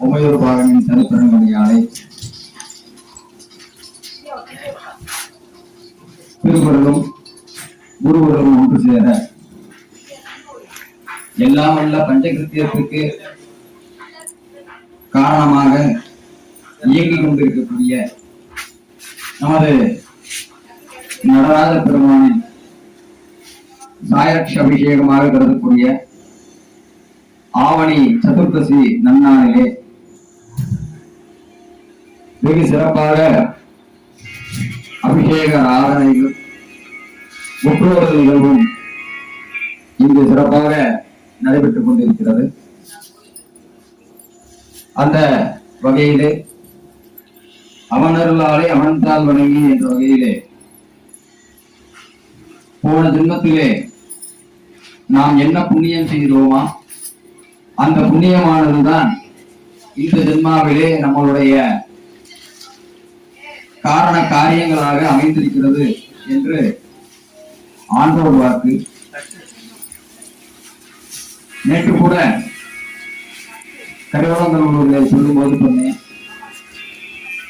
உமையூர் பாகனின் சரித்திரங்களையாலே திருக்குறளும் குருவர்களும் ஒன்று சேர எல்லாம் வல்ல பஞ்சகிருத்தியத்திற்கு காரணமாக இயங்கிக் கொண்டிருக்கக்கூடிய நமது நடராஜ பெருமானின் சாயரட்ச அபிஷேகமாக கருதக்கூடிய ஆவணி சதுர்தசி நன்னாளிலே வெகு சிறப்பாக அபிஷேக ஆராதனைகளும் முற்றோதல் நிகழ்வும் இங்கு சிறப்பாக நடைபெற்றுக் கொண்டிருக்கிறது. அந்த வகையிலே அவனருளாலே அவன்தால் வணங்கி என்ற வகையிலே போன ஜென்மத்திலே நாம் என்ன புண்ணியம் செய்தோமா அந்த புண்ணியமானதுதான் இந்த ஜென்மாவிலே நம்மளுடைய காரண காரியங்களாக அமைந்திருக்கிறது என்று ஆண்டோர் வாக்கு. நேற்று கூட கரிவளங்கூரில் சொல்லும் போது சொன்னேன்,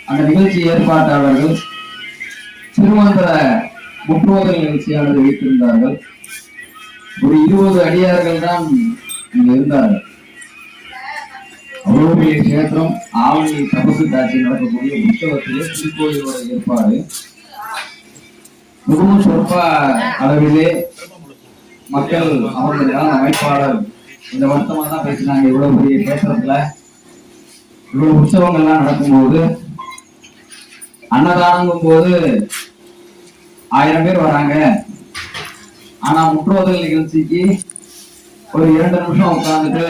அந்த நிகழ்ச்சி ஏற்பாட்டாளர்கள் திருமந்திர முற்றோதல் நிகழ்ச்சியானது வைத்திருந்தார்கள். ஒரு 20 அடியார்கள் தான் இங்க இருந்தார்கள். அவ்வளவு பெரிய கஷேத்திரம், ஆவணி தபசு காட்சி நடக்கக்கூடிய உற்சவத்திலே திருக்கோயிலோட ஏற்பாடு மிகவும் சொற்ப அளவிலே மக்கள் அவர்களால் அமைப்பாளர் இந்த வருத்தமா தான் பேசினாங்க. இவ்வளவு பெரிய கஷேத்திரத்துல இவ்வளவு உற்சவங்கள்லாம் நடக்கும்போது அன்னதானங்கும் போது 1000 பேர் வராங்க, ஆனா முற்றோதல் நிகழ்ச்சிக்கு ஒரு 2 நிமிஷம் உட்கார்ந்துட்டு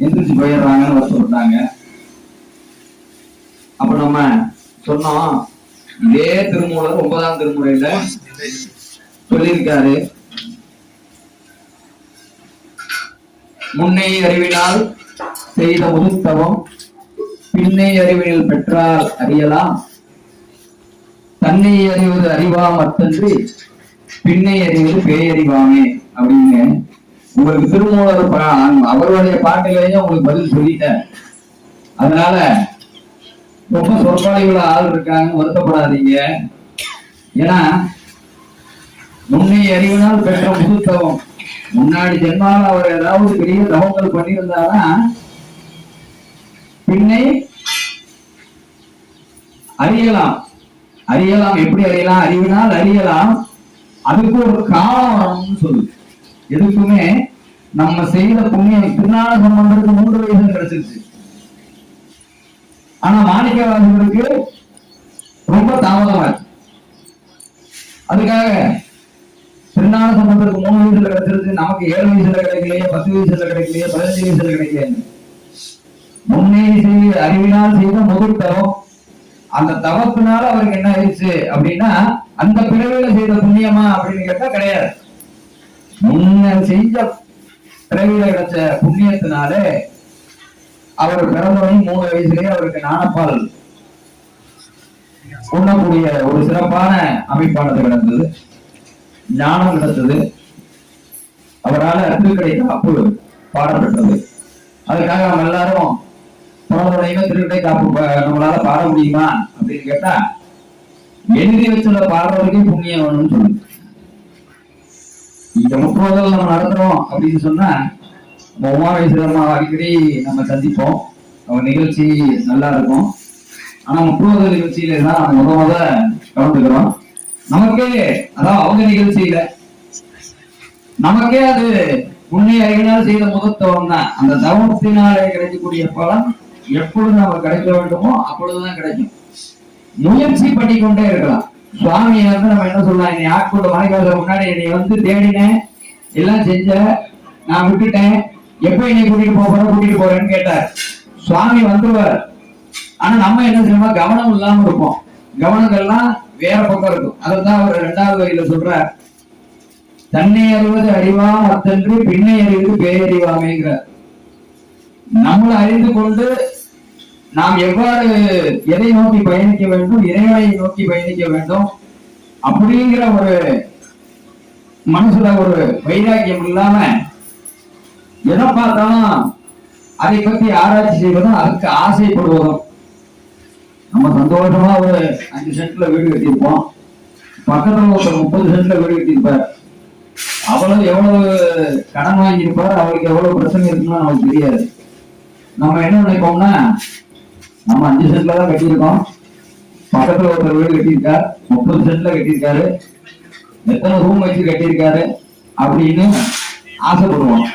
எந்திரிச்சு போயிடுறாங்கன்னு சொல்றாங்க. அப்ப நம்ம சொன்னோம், இதே திருமூலர் 9ஆம் திருமுறையில சொல்லியிருக்காரு, முன்னை அறிவினால் செய்த முதுத்தவம் பின்னை அறிவினில் பெற்றால் அறியலாம், தன்னை அறிவது அறிவா மத்தன்றி பின்னை அறிவது பேயறிவாமே அப்படின்னு உங்களுக்கு திருமூலர் அவருடைய பாட்டிலேயே உங்களுக்கு பதில் சொல்லிட்டேன். அதனால ரொம்ப சொற்பாளிகள ஆள் இருக்காங்க, வருத்தப்படாதீங்க. ஏன்னா முன்னை அறிவினால் பெற்ற முதுத்தவம், முன்னாடி ஜென்மாவில் அவர் ஏதாவது பெரிய தவங்கள் பண்ணியிருந்தாதான் பின்னை அறியலாம். அறியலாம் எப்படி அறியலாம்? அறிவினால் அறியலாம். அதுக்கு ஒரு காலம் வரணும்னு சொல்லு. எதுக்குமே நம்ம செய்த புண்ணியம் திருநாள சம்பந்தருக்கு 3 வயசுல கிடைச்சிருச்சு. ஆனா மாணிக்கவாசகருக்கு ரொம்ப தாமதமாச்சு. அதுக்காக திருநாள சம்பந்தருக்கு 3 வயசுல கிடைச்சிருச்சு, நமக்கு 7 வயசுல கிடைக்கலையே, 10 வயசுல கிடைக்கலையே, 15 வயசுல கிடைக்கலையே. முன்னே அறிவினால் செய்த முதல் தவம், அந்த தவத்தினால அவருக்கு என்ன ஆயிடுச்சு அப்படின்னா அந்த பிறவியில செய்த புண்ணியமா அப்படின்னு கேட்டா கிடையாது. முன்ன செஞ்ச பிறவியில கிடைச்ச புண்ணியத்தினாலே அவர் பிறந்தவனே 3 வயசுலயே அவருக்கு ஞானப்பால் உண்ணக்கூடிய ஒரு சிறப்பான அமைப்பானது கிடந்தது, ஞானம் கிடைத்தது. அவரால் திருக்கடை காப்பு பாடப்பட்டது. அதுக்காக நம்ம எல்லாரும் பிறந்தவனையுமே திருக்கடை காப்பு நம்மளால பாட முடியுமா அப்படின்னு கேட்டா எழுதி வச்சுள்ள பாடுறதுக்கே புண்ணியம் வேணும்னு சொல்லுங்க. இந்த முற்றோதல் நம்ம நடத்துறோம் அப்படின்னு சொன்னா உமாவேஸ்வரமா அடிக்கடி நம்ம சந்திப்போம், அவங்க நிகழ்ச்சி நல்லா இருக்கும். ஆனா முற்றோதல் நிகழ்ச்சியில தான் முத கலந்துக்கிறோம். நமக்கே அதாவது அவங்க நிகழ்ச்சியில நமக்கே அது முன்னே அறிவினால் செய்த முதத்தவம் தான். அந்த தவத்தினாலே கிடைக்கக்கூடிய பலன் எப்பொழுது நமக்கு கிடைக்க வேண்டுமோ அப்பொழுதுதான் கிடைக்கும். முயற்சி பண்ணிக்கொண்டே இருக்கலாம். சுவாமியை நம்ம என்ன சொல்லலாம், என்னை ஆட்கொண்டு மனைக்காத முன்னாடி என்னை தேடினேன், எல்லாம் செஞ்ச, நான் விட்டுட்டேன், எப்ப என்னை கூட்டிட்டு போறேன்னு கேட்டார். சுவாமி வந்துருவார். ஆனா நம்ம என்ன செய்யணும், கவனம் இல்லாம இருப்போம். கவனங்கள்லாம் வேற பக்கம் இருக்கும். அதான் அவர் 2வது வரியில சொல்றார், தன்னை அறிவது அறிவா மத்தன்று பின்னை அறிவது பேரறிவாமேங்கிறார். நம்மளை அறிந்து கொண்டு நாம் எவ்வாறு எதை நோக்கி பயணிக்க வேண்டும், இறைவனை நோக்கி பயணிக்க வேண்டும் அப்படிங்கிற ஒரு மனசுல ஒரு வைராக்கியம் இல்லாம எதை பார்த்தாலும் அதை பற்றி ஆராய்ச்சி செய்வதும் அதுக்கு ஆசைப்படுவதும். நம்ம சந்தோஷமா ஒரு 5 சென்ட்ல வீடு கட்டியிருப்போம், பக்கத்துல ஒரு 30 சென்ட்ல வீடு கட்டியிருப்பார். அவ்வளவு எவ்வளவு கடன் வாங்கியிருப்பார், அவருக்கு எவ்வளவு பிரச்சனை இருக்குன்னு நமக்கு தெரியாது. நம்ம என்ன நினைப்போம்னா, நம்ம 5 சென்ட்ல தான் கட்டியிருக்கோம், பக்கத்துல ஒருத்தர் வீடு கட்டியிருக்கார், 30 சென்ட்ல கட்டியிருக்காரு, எத்தனை ரூம் வச்சு கட்டியிருக்காரு அப்படின்னு ஆசைப்படுவோம்.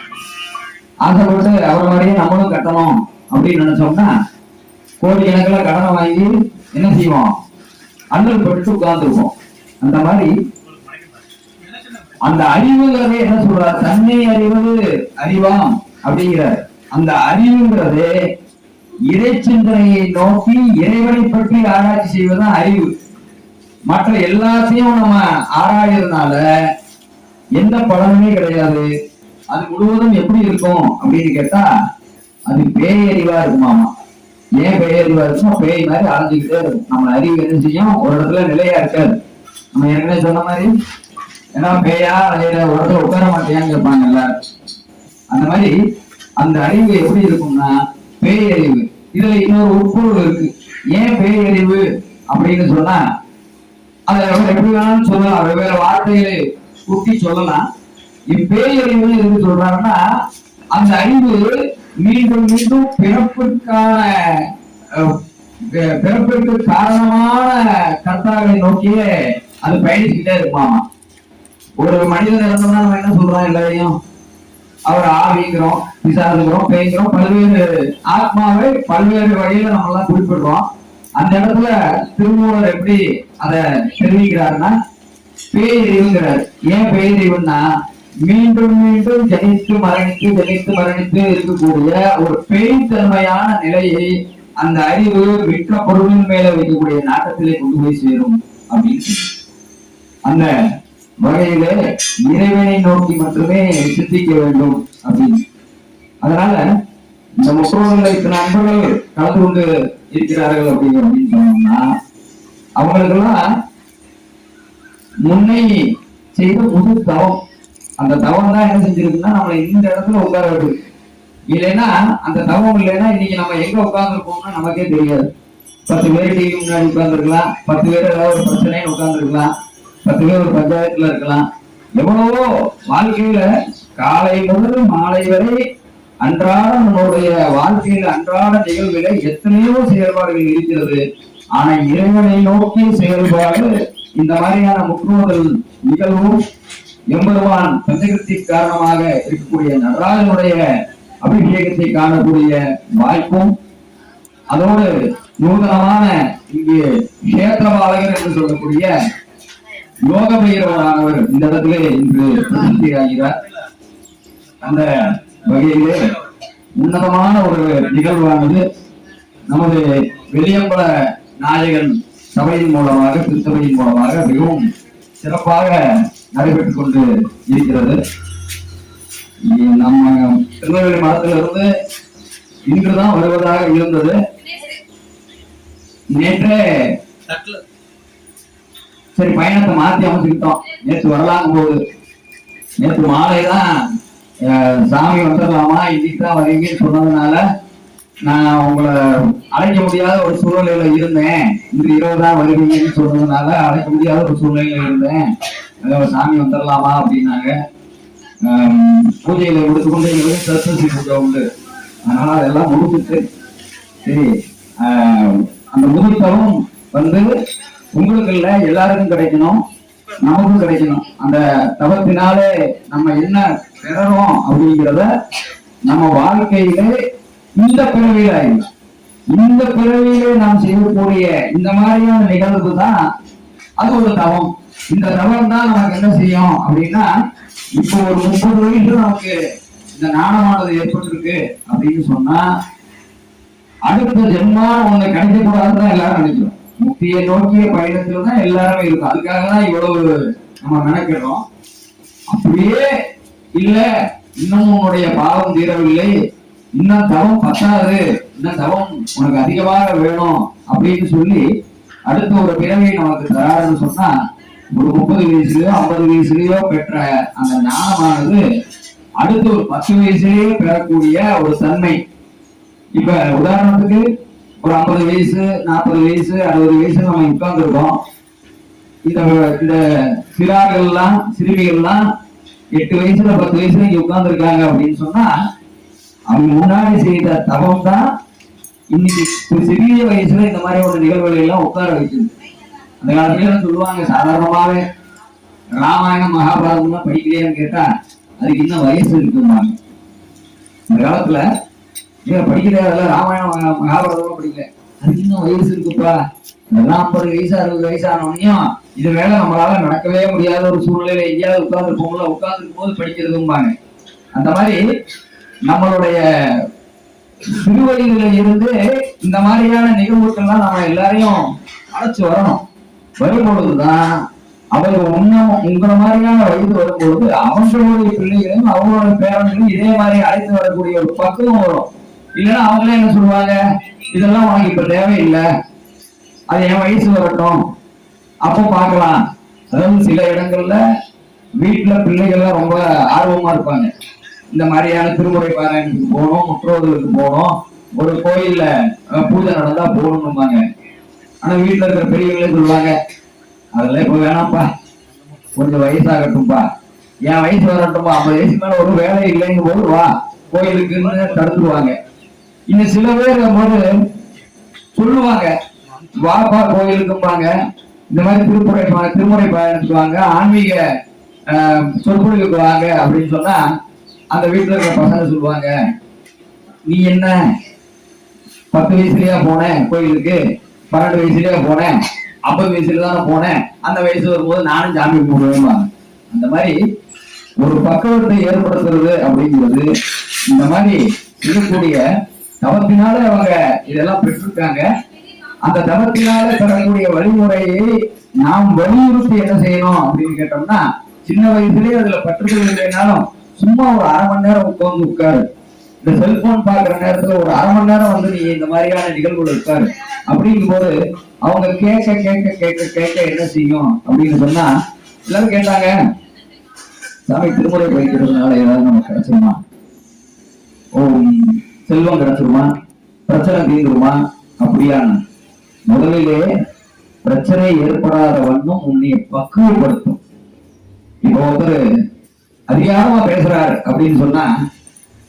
ஆசைப்பட்டு அவர் மாதிரியே நம்மளும் கட்டணும் அப்படின்னு நினைச்சோம்னா கோடிக்கணக்கில் கடனை வாங்கி என்ன செய்வோம், அல்லல் பட்டு உட்கார்ந்துருப்போம். அந்த மாதிரி அந்த அறிவுங்கிறதே என்ன சொல்றார், தன்னை அறிவது அறிவாம் அப்படிங்கிறார். அந்த அறிவுங்கிறதே இறை சிந்தனையை நோக்கி இறைவனை பற்றி ஆராய்ச்சி செய்வதுதான் அறிவு. மற்ற எல்லாத்தையும் நம்ம ஆராயறதுனால எந்த பலனுமே கிடையாது. அது முழுவதும் எப்படி இருக்கும் அப்படின்னு கேட்டா, அது பேயறிவா இருக்குமாமா. ஏன் பேயறிவா இருக்குமோ, பேய் மாதிரி அலைஞ்சுக்கிட்டே இருக்கும். நம்ம அறிவு என்ன செய்யும், ஒரு இடத்துல நிலையா இருக்காது. நம்ம ஏற்கனவே சொன்ன மாதிரி, ஏன்னா பேயா அலையில ஒரு இடத்துல உட்கார மாட்டேயான்னு கேட்பாங்க எல்லாரும். அந்த மாதிரி அந்த அறிவு எப்படி இருக்கும்னா பேயறிவு. இதுல இன்னொரு உட்பொருள் இருக்கு. ஏன் பேயறிவு அப்படின்னு சொன்னா, அதை எப்படி வேணாலும் சொல்லலாம், வெவ்வேறு வார்த்தைகளை கூட்டி சொல்லலாம். இப்பேயறிவு எதுக்கு சொல்றாங்கன்னா, அந்த அறிவு மீண்டும் மீண்டும் பிறப்பிற்கு காரணமான கர்த்தாக்களை நோக்கியே அது பயணிச்சுக்கிட்டே இருக்குமாமா. ஒரு மனிதன் இறந்தோம்னா நம்ம என்ன சொல்றோம், எல்லாரையும் அவர் ஆவிங்கிறோம், பிசாசுங்கிறோம், பேய்கிறோம், பல்வேறு ஆத்மாவை பல்வேறு வகையில நம்ம எல்லாம் குறிப்பிடுறோம். அந்த இடத்துல திருமூலர் எப்படி அதை தெரிவிக்கிறாருன்னா, பேயறிவுங்கிறார். ஏன் பேயறிவுன்னா, மீண்டும் மீண்டும் ஜனித்து மரணித்து இருக்கக்கூடிய ஒரு பேய்த்தன்மையான நிலையை அந்த அறிவு மிக்க பொருளின் மேல வைக்கக்கூடிய நாட்டத்திலே கொண்டு போய் சேரும் அப்படின்னு. அந்த வகையில இறைவனை நோக்கி மட்டுமே சிந்திக்க வேண்டும் அப்படின்னு. அதனால இந்த முற்றோர்கள் இத்தனை நண்பர்கள் கலந்து கொண்டு இருக்கிறார்கள் அப்படின்னு சொன்னோம்னா, அவங்களுக்கெல்லாம் முன்னை செய்த புது தவம், அந்த தவம் தான் என்ன செஞ்சிருக்குன்னா நம்மளை இந்த இடத்துல உட்கார விடுது. இல்லைன்னா அந்த தவம் இல்லைன்னா இன்னைக்கு நம்ம எங்க உட்கார்ந்துருப்போம்னா நமக்கே தெரியாது. 10 பேர் டிவி முன்னாடி உட்கார்ந்துருக்கலாம், 10 பேர் ஏதாவது ஒரு பிரச்சனைன்னு உட்கார்ந்துருக்கலாம், 10 பேர் ஒரு பஞ்சாயத்துல இருக்கலாம். எவ்வளவோ வாழ்க்கையில காலை முதல் மாலை வரை அன்றாட நம்மளுடைய வாழ்க்கையில அன்றாட நிகழ்வுல எத்தனையோ செயல்பாடுகள் இருக்கிறது. ஆனா இறைவனை நோக்கிய செயல்பாடு இந்த மாதிரியான முற்றோதல் நிகழ்வும் எம்பெருமான் பஞ்சகத்தி காரணமாக இருக்கக்கூடிய நடராஜனுடைய அபிஷேகத்தை காணக்கூடிய வாய்ப்பும், அதோடு நூதனமான இங்கே கஷேத்திரபாலகர் என்று சொல்லக்கூடிய யோக பைரவரானவர் இந்த இடத்திலே இன்று பிரசித்தி ஆகிறார். அந்த வகையிலே உன்னதமான ஒரு நிகழ்வானது நமது வெளியம்பல நாயகன் சபையின் மூலமாக, திருச்சபையின் மூலமாக மிகவும் சிறப்பாக நடைபெற்றுக் கொண்டு இருக்கிறது. நம்ம திருநெல்வேலி மடத்திலிருந்து இன்றுதான் வருவதாக இருந்தது. நேற்றே சரி பயணத்தை மாற்றி அமைச்சுக்கிட்டோம். நேற்று வரலாங்க போது நேற்று மாலைதான் சாமி வந்துடலாமா, இன்னைக்கு தான் வரீங்கன்னு சொன்னதுனால நான் உங்களை அழைக்க முடியாத ஒரு சூழ்நிலையில இருந்தேன். இன்று 20 தான் வருவீங்கன்னு சொன்னதுனால அழைக்க முடியாத ஒரு சூழ்நிலையில இருந்தேன். சாமி வந்துடலாமா அப்படின்னாங்க. பூஜையில கொடுத்துக்கொண்டு சரஸ்வதி பூஜை உண்டு, அதனால அதெல்லாம் முடிச்சுட்டு சரி அந்த முதிர்த்தவும் வந்து உங்களுக்கு இல்ல எல்லாருக்கும் கிடைக்கணும், நமக்கும் கிடைக்கணும். அந்த தவத்தினாலே நம்ம என்ன பெறறோம் அப்படிங்கிறத நம்ம வாழ்க்கையிலே இந்த பிறவியிலே நாம் செய்யக்கூடிய இந்த மாதிரியான நிகழ்வு தான் அது ஒரு தவம். இந்த தவம் தான் நமக்கு என்ன செய்யும் அப்படின்னா, இப்போ ஒரு 30 வயசுல நமக்கு இந்த ஞானமானது ஏற்பட்டிருக்கு அப்படின்னு சொன்னா, அடுத்த ஜென்மா ஒண்ணு கிடைக்க கூடாதுன்னு எல்லாரும் நினைக்கிறோம். முக்தியை நோக்கிய பயணத்துல தான் எல்லாருமே இருக்கும். அதுக்காக தான் இவ்வளவு நம்ம நினைக்கிறோம். அப்படியே இல்ல இன்னும் உன்னுடைய பாவம் தீரவில்லை, இன்னும் தவம் பத்தாது, இன்னும் தவம் உனக்கு அதிகமாக வேணும் அப்படின்னு சொல்லி அடுத்த ஒரு பிறவியை நமக்கு தராதுன்னு சொன்னா, ஒரு 30 வயசுலயோ 50 வயசுலயோ பெற்ற அந்த ஞானமானது அடுத்த ஒரு 10 வயசுலயே பெறக்கூடிய ஒரு தன்மை இப்ப உதாரணத்துக்கு ஒரு 50 வயசு 40 வயசு 60 வயசு நம்ம உட்கார்ந்து இருக்கோம். இந்த இந்த சிறார்கள்லாம் சிறுமிகள்லாம் 8 வயசுல 10 வயசுல இங்க உட்கார்ந்து இருக்காங்க அப்படின்னு சொன்னா அவங்க முன்னாடி செய்த தவம் தான் இன்னைக்கு ஒரு சிறிய வயசுல இந்த மாதிரி ஒரு நிகழ்வுகளை எல்லாம் உட்கார வைக்குது. அந்த காலத்துல சொல்லுவாங்க சாதாரணமாவே ராமாயணம் மகாபாரதம் எல்லாம் படிக்கலையான்னு கேட்டா அதுக்கு இன்னும் வயசு இருக்குவாங்க. இந்த காலத்துல படிக்கல ராமாயணம் மகாபாரதம் படிக்கல அதுக்கு இன்னும் வயசு இருக்குப்பா, இதெல்லாம் 50 வயசு 60 வயசு ஆனவனையும் இது வேலை நம்மளால நடக்கவே முடியாத ஒரு சூழ்நிலையில எங்கேயாவது உட்கார்ந்து இருப்போம்ல, உட்கார்ந்து இருக்கும் போது படிக்கிறதும்பாங்க. அந்த மாதிரி நம்மளுடைய சிறுவயதில இருந்து இந்த மாதிரியான நிகழ்வுகள்லாம் நம்ம எல்லாரையும் அழைச்சு வரணும். வரும்பொழுதுதான் அவர்கள் உங்களை மாதிரியான வயது வரும்பொழுது அவங்களுடைய பிள்ளைகளையும் அவங்களோட பேரன்களையும் இதே மாதிரி அழைத்து வரக்கூடிய ஒரு பக்குவம் வரும். இல்லைன்னா அவங்களே என்ன சொல்லுவாங்க, இதெல்லாம் உனக்கு இப்ப தேவையில்லை, அது என் வயசு வரட்டும் அப்போ பார்க்கலாம். அதாவது சில இடங்கள்ல வீட்டுல பிள்ளைகள்லாம் ரொம்ப ஆர்வமா இருப்பாங்க. இந்த மாதிரியான திருமுறை பாராயணத்துக்கு போகணும், முற்றோதலுக்கு போகணும், ஒரு கோயில்ல பூஜை நடந்தா போகணும்பாங்க. ஆனா வீட்டுல இருக்கிற பெரியவங்களே சொல்லுவாங்க, அதெல்லாம் இப்ப வேணாம்ப்பா, கொஞ்சம் வயசாகட்டும்பா, என் வயசு வரட்டும்பா, 50 வயசு மேல ஒரு வேலை இல்லைங்கும் போது வா கோயிலுக்குன்னு தடுத்துருவாங்க. இன்னும் சில பேர் போது சொல்லுவாங்க, வாப்பா கோயிலுக்கும்பாங்க, இந்த மாதிரி திருமுறை பயணத்துக்கு வாங்க, ஆன்மீக சொற்பொழிவுக்கு வாங்க அப்படின்னு சொன்னா அந்த வீட்டுல இருக்கிற பசங்க சொல்லுவாங்க, நீ என்ன 10 வயசுலயா போனேன் கோயிலுக்கு, 12 வயசுலயா போனேன், 50 வயசுல தானே போனேன், அந்த வயசு வரும்போது நானும் சாமி கும்பிடுவேன். அந்த மாதிரி ஒரு பக்குவத்தை ஏற்படுத்துறது அப்படிங்கிறது இந்த மாதிரி இருக்கக்கூடிய தவத்தினால அவங்க இதெல்லாம் பெற்றிருக்காங்க. அந்த தவத்தினால பெறக்கூடிய வழிமுறையை நாம் வலியுறுத்தி என்ன செய்யணும் அப்படின்னு கேட்டோம்னா, சின்ன வயசுலயே அதுல பற்றுதல் இல்லைனாலும் சும்மா ஒரு 1/2 மணி நேரம் உட்கார்ந்து உட்காரு. இந்த செல்போன் பாக்குற நேரத்துல ஒரு 1/2 மணி நேரம் வந்து நீ இந்த மாதிரியான நிகழ்வுகள் இருக்காரு அப்படிங்கும் போது அவங்க கேட்க கேட்க கேட்க கேட்க என்ன செய்யும் அப்படின்னு சொன்னா, எல்லாரும் கேட்டாங்க, சாமி திருமுறை படிக்கிறதுனால ஏதாவது நமக்கு கிடைச்சிருமா, செல்வம் கிடைச்சிருமா, பிரச்சனை தீர்ந்துருமா? அப்படியான முதலிலே பிரச்சனை ஏற்படாத வண்ணம் உன்னை பக்குவப்படுத்தும். இப்போ ஒருத்தர் அதிகாரமா பேசுறாரு அப்படின்னு சொன்னா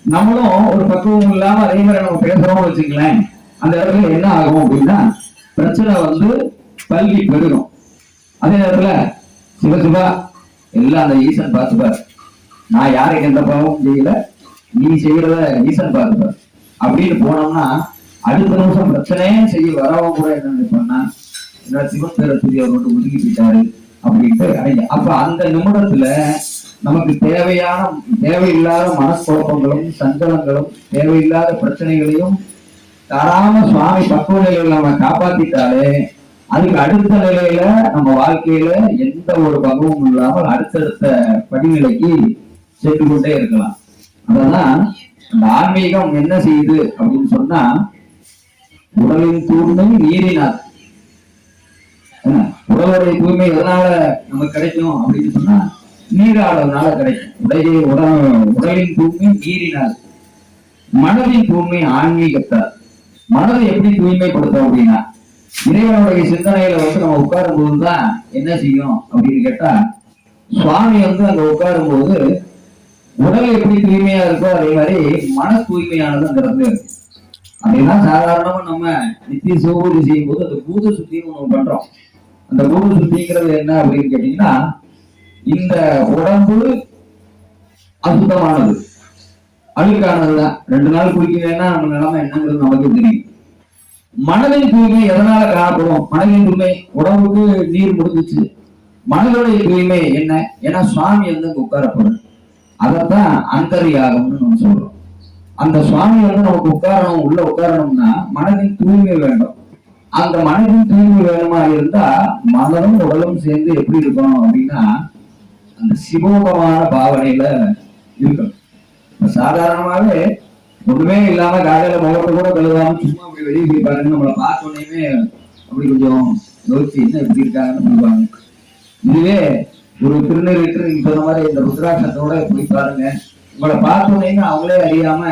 நம்மளும் ஒரு பக்குவம் இல்லாம அதே மாதிரி நம்ம பேசுறோம்னு வச்சுங்களேன், அந்த இடத்துல என்ன ஆகும் அப்படின்னா பிரச்சனை வந்து பல்கி பெருகும். அதே நேரத்துல சிவசிவா எல்லாம் அந்த ஈசன் பார்த்துப்பார், நான் யாருக்கு எந்த பாவமும் செய்யல, நீ செய்யறத ஈசன் பார்த்துப்பார் அப்படின்னு போனோம்னா அடுத்த நிமிஷம் பிரச்சனையே செய்ய வரவங்க கூட என்ன நினைப்பான்னா, என்னோட சிவன் பேரை சொல்லி அவர் மட்டும் ஒதுக்கி போயிட்டாரு அப்படின்ட்டு. அப்ப அந்த நிமிடத்துல நமக்கு தேவையில்லாத மனக்குழப்பங்களும் சஞ்சலங்களும் தேவையில்லாத பிரச்சனைகளையும் தராம சுவாமி பக்குவ நிலையில நம்ம காப்பாத்திட்டாலே அதுக்கு அடுத்த நிலையில நம்ம வாழ்க்கையில எந்த ஒரு பங்குவும் இல்லாமல் அடுத்தடுத்த படிநிலைக்கு சென்று கொண்டே இருக்கலாம். அததான் அந்த ஆன்மீகம் என்ன செய்யுது அப்படின்னு சொன்னா, உடலின் தூய்மை நீரினார். உடலுடைய தூய்மை எதனால நமக்கு கிடைக்கும் அப்படின்னு சொன்னா நீராடுறதுனால கிடைக்கும். உடலின் தூய்மை நீரினார், மனதின் தூய்மை ஆன்மீகத்தார். மனதை எப்படி தூய்மைப்படுத்தும் அப்படின்னா, இறைவனுடைய சிந்தனையில வந்து நம்ம உட்காரும் போதுதான் என்ன செய்யும் அப்படின்னு கேட்டா, சுவாமி வந்து அங்க உட்காரும் போது உடல் எப்படி தூய்மையா இருக்கோ அதே மாதிரி மன தூய்மையானது அந்த இடத்துல இருக்கு. அப்படின்னா சாதாரணமா நம்ம நித்திய சோபூஜை செய்யும் போது அந்த பூத சுத்தின்னு ஒண்ணு பண்றோம். அந்த பூத சுத்திங்கிறது என்ன அப்படின்னு கேட்டீங்கன்னா, இந்த உடம்பு அசுத்தமானது அழுக்கானதுதான், 2 நாள் குளிக்கலைன்னா நம்ம நிலைமை என்னங்கிறது நமக்கு தெரியும். மனதின் தூய்மை எதனால காணப்படும்? மனதின் தூய்மை, உடம்புக்கு நீர் முடிஞ்சிச்சு, மனதுடைய தூய்மை என்ன? ஏன்னா சுவாமி வந்து உட்காரப்படும், அதத்தான் அந்தர்யாகம்னு நம்ம சொல்றோம். அந்த சுவாமி வந்து நமக்கு உட்காரணும், உள்ள உட்காரணும்னா மனதின் தூய்மை வேண்டும். அந்த மனதின் தூய்மை வேணுமா இருந்தா மனதும் உடலும் சேர்ந்து எப்படி இருக்கணும் அப்படின்னா அந்த சிவோகமான பாவனையில இருக்கணும். சாதாரணமாவே ஒண்ணுமே இல்லாம காலையில முகத்தை கூட கழுவாம சும்மா அப்படி வெளியே போய் பாருங்க, நம்மளை பார்த்த உடனே அப்படி கொஞ்சம் யோசிச்சு என்ன எப்படி இருக்காங்கன்னு சொல்லுவாங்க. இதுவே ஒரு திருநெல்வேலி நீங்க சொன்ன மாதிரி இந்த ருத்ராட்சத்தோட போய் பாருங்க, உங்களை பார்த்த உடனே அவங்களே அறியாம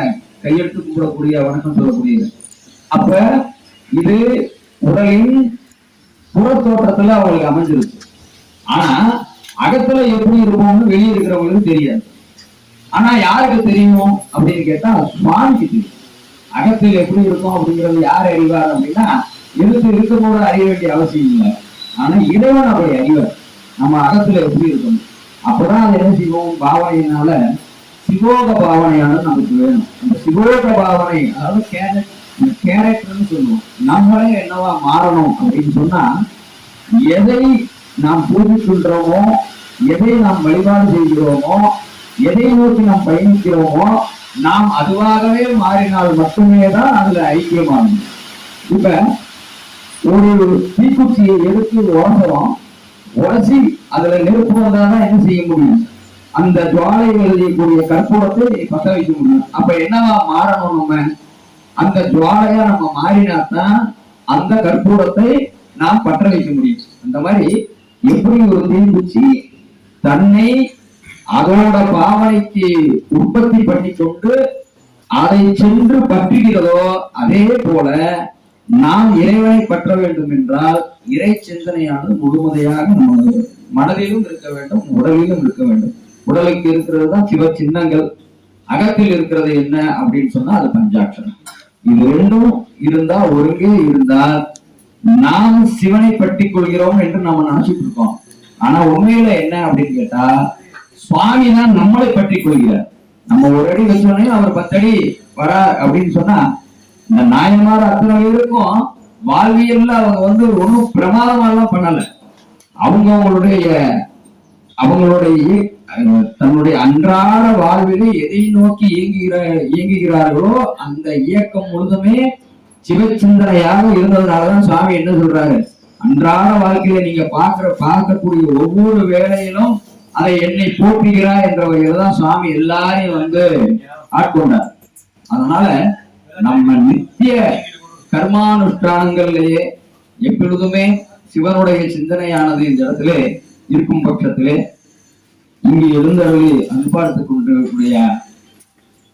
கையெழுத்து கும்பிடக்கூடிய வணக்கம் சொல்லக்கூடியது. அப்ப இது உடலின் புற தோற்றத்துல அவங்களுக்கு அமைஞ்சிருக்கு. ஆனா அகத்துல எப்படி இருப்போம்னு வெளியே இருக்கிறவங்களுக்கு தெரியாது. ஆனா யாருக்கு தெரியும் அப்படின்னு கேட்டா சுவாமிக்கு தெரியும். அகத்தில் எப்படி இருக்கும் அப்படிங்கிறது யார் அறிவார் அப்படின்னா எழுத்து இருக்க கூட அறிய வேண்டிய அவசியம் இல்லை. ஆனா இறைவன் அப்படி அறிவார் நம்ம அகத்துல எப்படி இருக்கணும். அப்பதான் அது என்ன செய்வோம், பாவனையினால சிவோக பாவனையானது நமக்கு வேணும். அந்த சிவோக பாவனை அதாவது கேரக்டர்னு சொல்லுவோம். நம்மளே என்னவா மாறணும் அப்படின்னு சொன்னா எதை நாம் பூஜிக்கின்றோமோ, எதை நாம் வழிபாடு செய்கிறோமோ, எதை நோக்கி நாம் பயணிக்கிறோமோ நாம் அதுவாகவே மாறினால் மட்டுமே தான் அதுல ஐக்கியமாகும். இப்ப ஒரு தீக்குச்சியை எடுத்து உரசலாம், உரசி அதுல நெருப்பு வந்தாதான் என்ன செய்ய முடியும், அந்த ஜுவாலையில் எழுதியக்கூடிய கற்பூரத்தை பத்த வைக்க முடியும். அப்ப என்னவா மாறணும், நம்ம அந்த ஜுவாலையா நம்ம மாறினாத்தான் அந்த கற்பூரத்தை நாம் பற்ற வைக்க முடியும். அந்த மாதிரி எப்படி ஒரு தீக்குச்சி தன்னை அதோட பாவனைக்கு உற்பத்தி பண்ணி கொண்டு அதை சென்று பற்றுகிறதோ அதே போல நாம் இறைவனை பற்ற வேண்டும் என்றால் இறை சிந்தனையானது முழுமையாக நம்ம மனதிலும் இருக்க வேண்டும், உடலிலும் இருக்க வேண்டும். உடலுக்கு இருக்கிறது தான் சிவ சின்னங்கள், அகத்தில் இருக்கிறது என்ன அப்படின்னு சொன்னா அது பஞ்சாட்சரம். இது ரெண்டும் இருந்தா, ஒருங்கே இருந்தால் நாம் சிவனை பற்றி கொள்கிறோம் என்று நம்ம நினைச்சிட்டு இருக்கோம். ஆனா உண்மையில என்ன அப்படின்னு கேட்டா சுவாமி தான் நம்மளை பற்றி கொள்கிறார். நம்ம ஒரு அடி வச்சோடனே அவர் 10 அடி வரார் அப்படின்னு சொன்னா இந்த நாயன்மார் அத்தனை பேருக்கும் வாழ்வியல்ல அவங்க ஒன்னும் பிரமாதமாலாம் பண்ணல. அவங்களுடைய தன்னுடைய அன்றாட வாழ்விலே எதை நோக்கி இயங்குகிறார்களோ அந்த இயக்கம் முழுதுமே சிவச்சிந்தனையாக இருந்ததுனாலதான் சுவாமி என்ன சொல்றாரு, அன்றாட வாழ்க்கையில நீங்க பார்க்கக்கூடிய ஒவ்வொரு வேலையிலும் அதை என்னை போற்றுகிறார் என்ற வகையில தான் சுவாமி எல்லாரையும் ஆட்கொண்டார். அதனால நம்ம நித்திய கர்மானுஷ்டானங்களிலேயே எப்பொழுதுமே சிவனுடைய சிந்தனையானது இந்த இடத்துல இருக்கும் பட்சத்திலே இங்கு எழுந்தவர்களே அன்பார்த்துக் கொண்டிருக்கக்கூடிய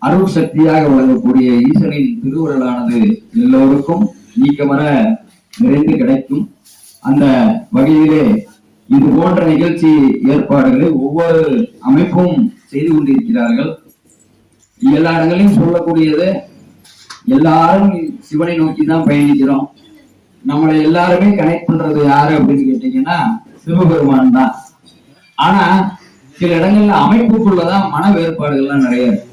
அருள் சக்தியாக வழங்கக்கூடிய ஈசனின் திருவுருளானது எல்லோருக்கும் நீக்கமர நிறைந்து கிடைக்கும். அந்த வகையிலே இது போன்ற நிகழ்ச்சி ஏற்பாடுகளை ஒவ்வொரு அமைப்பும் செய்து கொண்டிருக்கிறார்கள். எல்லா இடங்களையும் சொல்லக்கூடியது எல்லாரும் சிவனை நோக்கி தான் பயணிக்கிறோம். நம்மளை எல்லாருமே கனெக்ட் பண்றது யாரு அப்படின்னு கேட்டீங்கன்னா சிவபெருமான் தான். ஆனா சில இடங்கள்ல அமைப்புக்குள்ளதான் மன வேறுபாடுகள்லாம் நிறைய இருக்கு.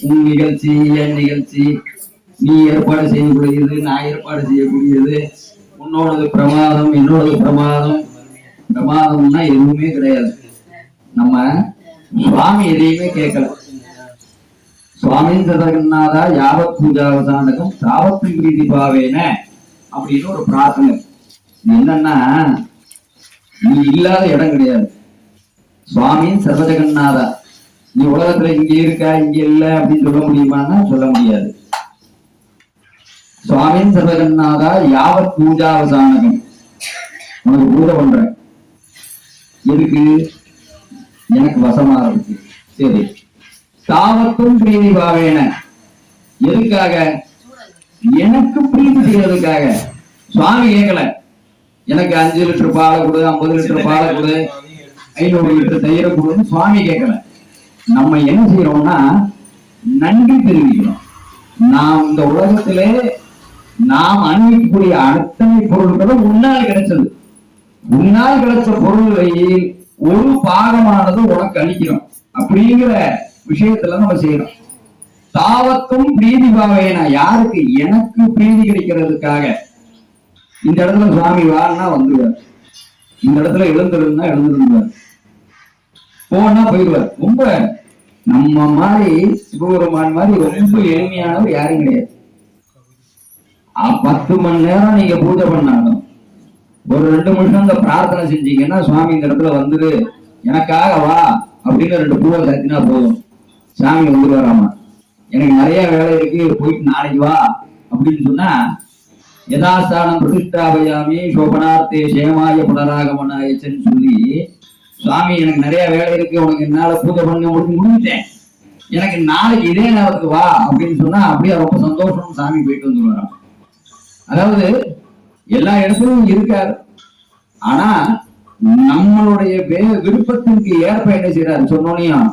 உன் நிகழ்ச்சி, என் நிகழ்ச்சி, நீ ஏற்பாடு செய்யக்கூடியது, நான் ஏற்பாடு செய்யக்கூடியது, உன்னோடது பிரமாதம், என்னோடது பிரமாதம். பிரமாதம்னா எதுவுமே கிடையாது. நம்ம சுவாமி எதையுமே கேட்கல. சுவாமி சதகநாதா யாவத் பூஜாவசானகம் சாவத்து பிரீதி பாவேன அப்படின்னு ஒரு பிரார்த்தனை. என்னன்னா நீ இல்லாத இடம் கிடையாது. சுவாமி சர்வஜகநாதா, நீ உலகத்துல இங்க இருக்கா இங்க இல்ல அப்படின்னு சொல்ல முடியுமான்னா சொல்ல முடியாது. சுவாமி சர்வஜகநாதா யாவத் பூஜாவசானகம், உனக்கு பூஜை பண்றேன், எதுக்கு, எனக்கு வசமா இருக்கு, சரி. தாவத்தும் பிரீதி பாவேன, எதுக்காக, எனக்கு பிரீதி செய்யறதுக்காக. சுவாமி கேட்கல எனக்கு 5 லிட்டர் பாலை கொடு, 50 லிட்டர் பாலை கொடு, 500 லிட்டர் தயிரை கொடுன்னு சுவாமி கேட்கல. நம்ம என்ன செய்யறோம்னா நன்றி தெரிவிக்கிறோம். நாம் இந்த உலகத்திலே நாம் அனுபவிக்கக்கூடிய அத்தனை பொருட்களும் உன்னால் கிடைச்சது. உன்னால் கிடைச்ச பொருள்களில் ஒரு பாகமானது உனக்கு அளிக்கிறோம் அப்படிங்கிற விஷயத்துல நம்ம செய்யறோம். தாவத்தும் பிரீதி பாவேனா, யாருக்கு, எனக்கு பிரீதி கிடைக்கிறதுக்காக. இந்த இடத்துல சுவாமி வான்னா வந்துடுவார், இந்த இடத்துல எழுந்திருந்தா எழுந்திருந்தார், போனா போயிடுவார். ரொம்ப நம்ம மாதிரி சிவபெருமான் மாதிரி ரொம்ப எளிமையானவர் யாரும் கிடையாது. 10 மணி நேரம் நீங்க பூஜை பண்ணாலும் ஒரு 2 நிமிஷம் இந்த பிரார்த்தனை செஞ்சீங்கன்னா சுவாமி இந்த இடத்துல வந்துடு, எனக்காக வா அப்படின்னு 2 பூவை சாத்தினா போதும், சாமி வந்துடுவாராமா. எனக்கு நிறைய வேலை இருக்கு, போயிட்டு நாளைக்கு வா அப்படின்னு சொன்னா யதாஸ்தானம் பிரதிஷ்டாபயாமி சோபனார்த்தே சேமாய புனராகமனாயச்சன்னு சொல்லி, சுவாமி எனக்கு நிறைய வேலை இருக்கு, உனக்கு என்னால பூஜை பண்ண முடிஞ்சுட்டேன், எனக்கு நாளைக்கு இதே நேரத்துக்கு வா அப்படின்னு சொன்னா அப்படியே ரொம்ப சந்தோஷம் சாமி போயிட்டு வந்துடுவாராம். அதாவது எல்லா இடத்துலயும் இருக்காரு, ஆனா நம்மளுடைய விருப்பத்திற்கு ஏற்ப என்ன செய்யறாரு சொன்னோனையும்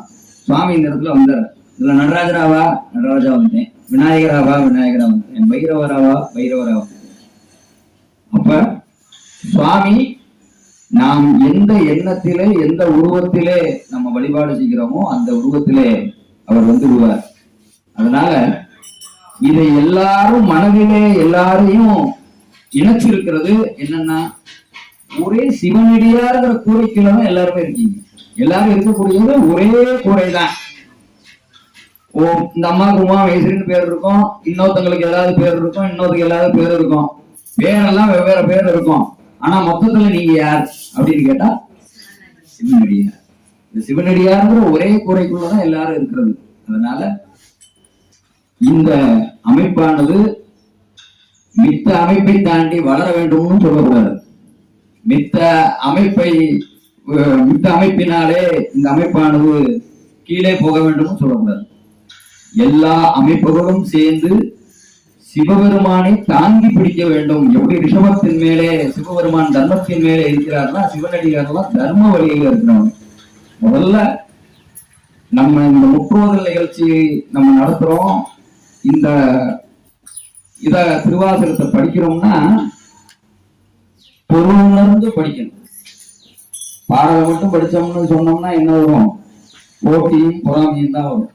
சுவாமி இந்த இடத்துல வந்தார். இதுல நடராஜராவா நடராஜா வந்தேன், விநாயகராவா விநாயகரா வந்தேன், பைரவராவா பைரவரா வந்தேன். அப்ப சுவாமி நாம் எந்த எண்ணத்திலே எந்த உருவத்திலே நம்ம வழிபாடு செய்கிறோமோ அந்த உருவத்திலே அவர் வந்து விடுவார். அதனால இதை எல்லாரும் மனதிலே எல்லாரையும் இணைச்சிருக்கிறது என்னன்னா, ஒரே சிவனடியார்கிற கூரைக்குள்ள தான் எல்லாருமே இருக்கீங்க. எல்லாரும் இருக்கக்கூடியது ஒரே கூரைதான். ஓ, இந்த அம்மாவுக்கு உமா வயசுன்னு பேர் இருக்கும், இன்னொருத்தங்களுக்கு ஏதாவது பேர் இருக்கும், இன்னொருத்தருக்கு ஏதாவது பேர் இருக்கும், பேரெல்லாம் வெவ்வேறு பேர் இருக்கும். ஆனா மொத்தத்துல நீங்க யார் அப்படின்னு கேட்டா சிவனடியார். இந்த சிவனடியார்ங்கிற ஒரே கூரைக்குள்ளதான் எல்லாரும் இருக்கிறது. அதனால இந்த அமைப்பானது மித்த அமைப்பை தாண்டி வளர வேண்டும்னு சொல்லக்கூடாது. மித்த அமைப்பினாலே இந்த அமைப்பானது கீழே போக வேண்டும் சொல்லக்கூடாது. எல்லா அமைப்புகளும் சேர்ந்து சிவபெருமானை தாங்கி பிடிக்க வேண்டும். எப்படி ரிஷபத்தின் மேலே சிவபெருமான் தர்மத்தின் மேலே இருக்கிறார்னா, சிவனடியாரெல்லாம் தர்ம வழியில் இருக்கிறாங்க. முதல்ல நம்ம இந்த முற்றோதல் நிகழ்ச்சி நம்ம நடத்துறோம், இந்த இத திருவாசகத்தை படிக்கிறோம்னா பொருள் உணர்ந்து படிக்கணும். பாடலை மட்டும் படிச்சோம்னு சொன்னோம்னா என்ன வரும்? போட்டியும் பொறாமையும் தான் வரும்.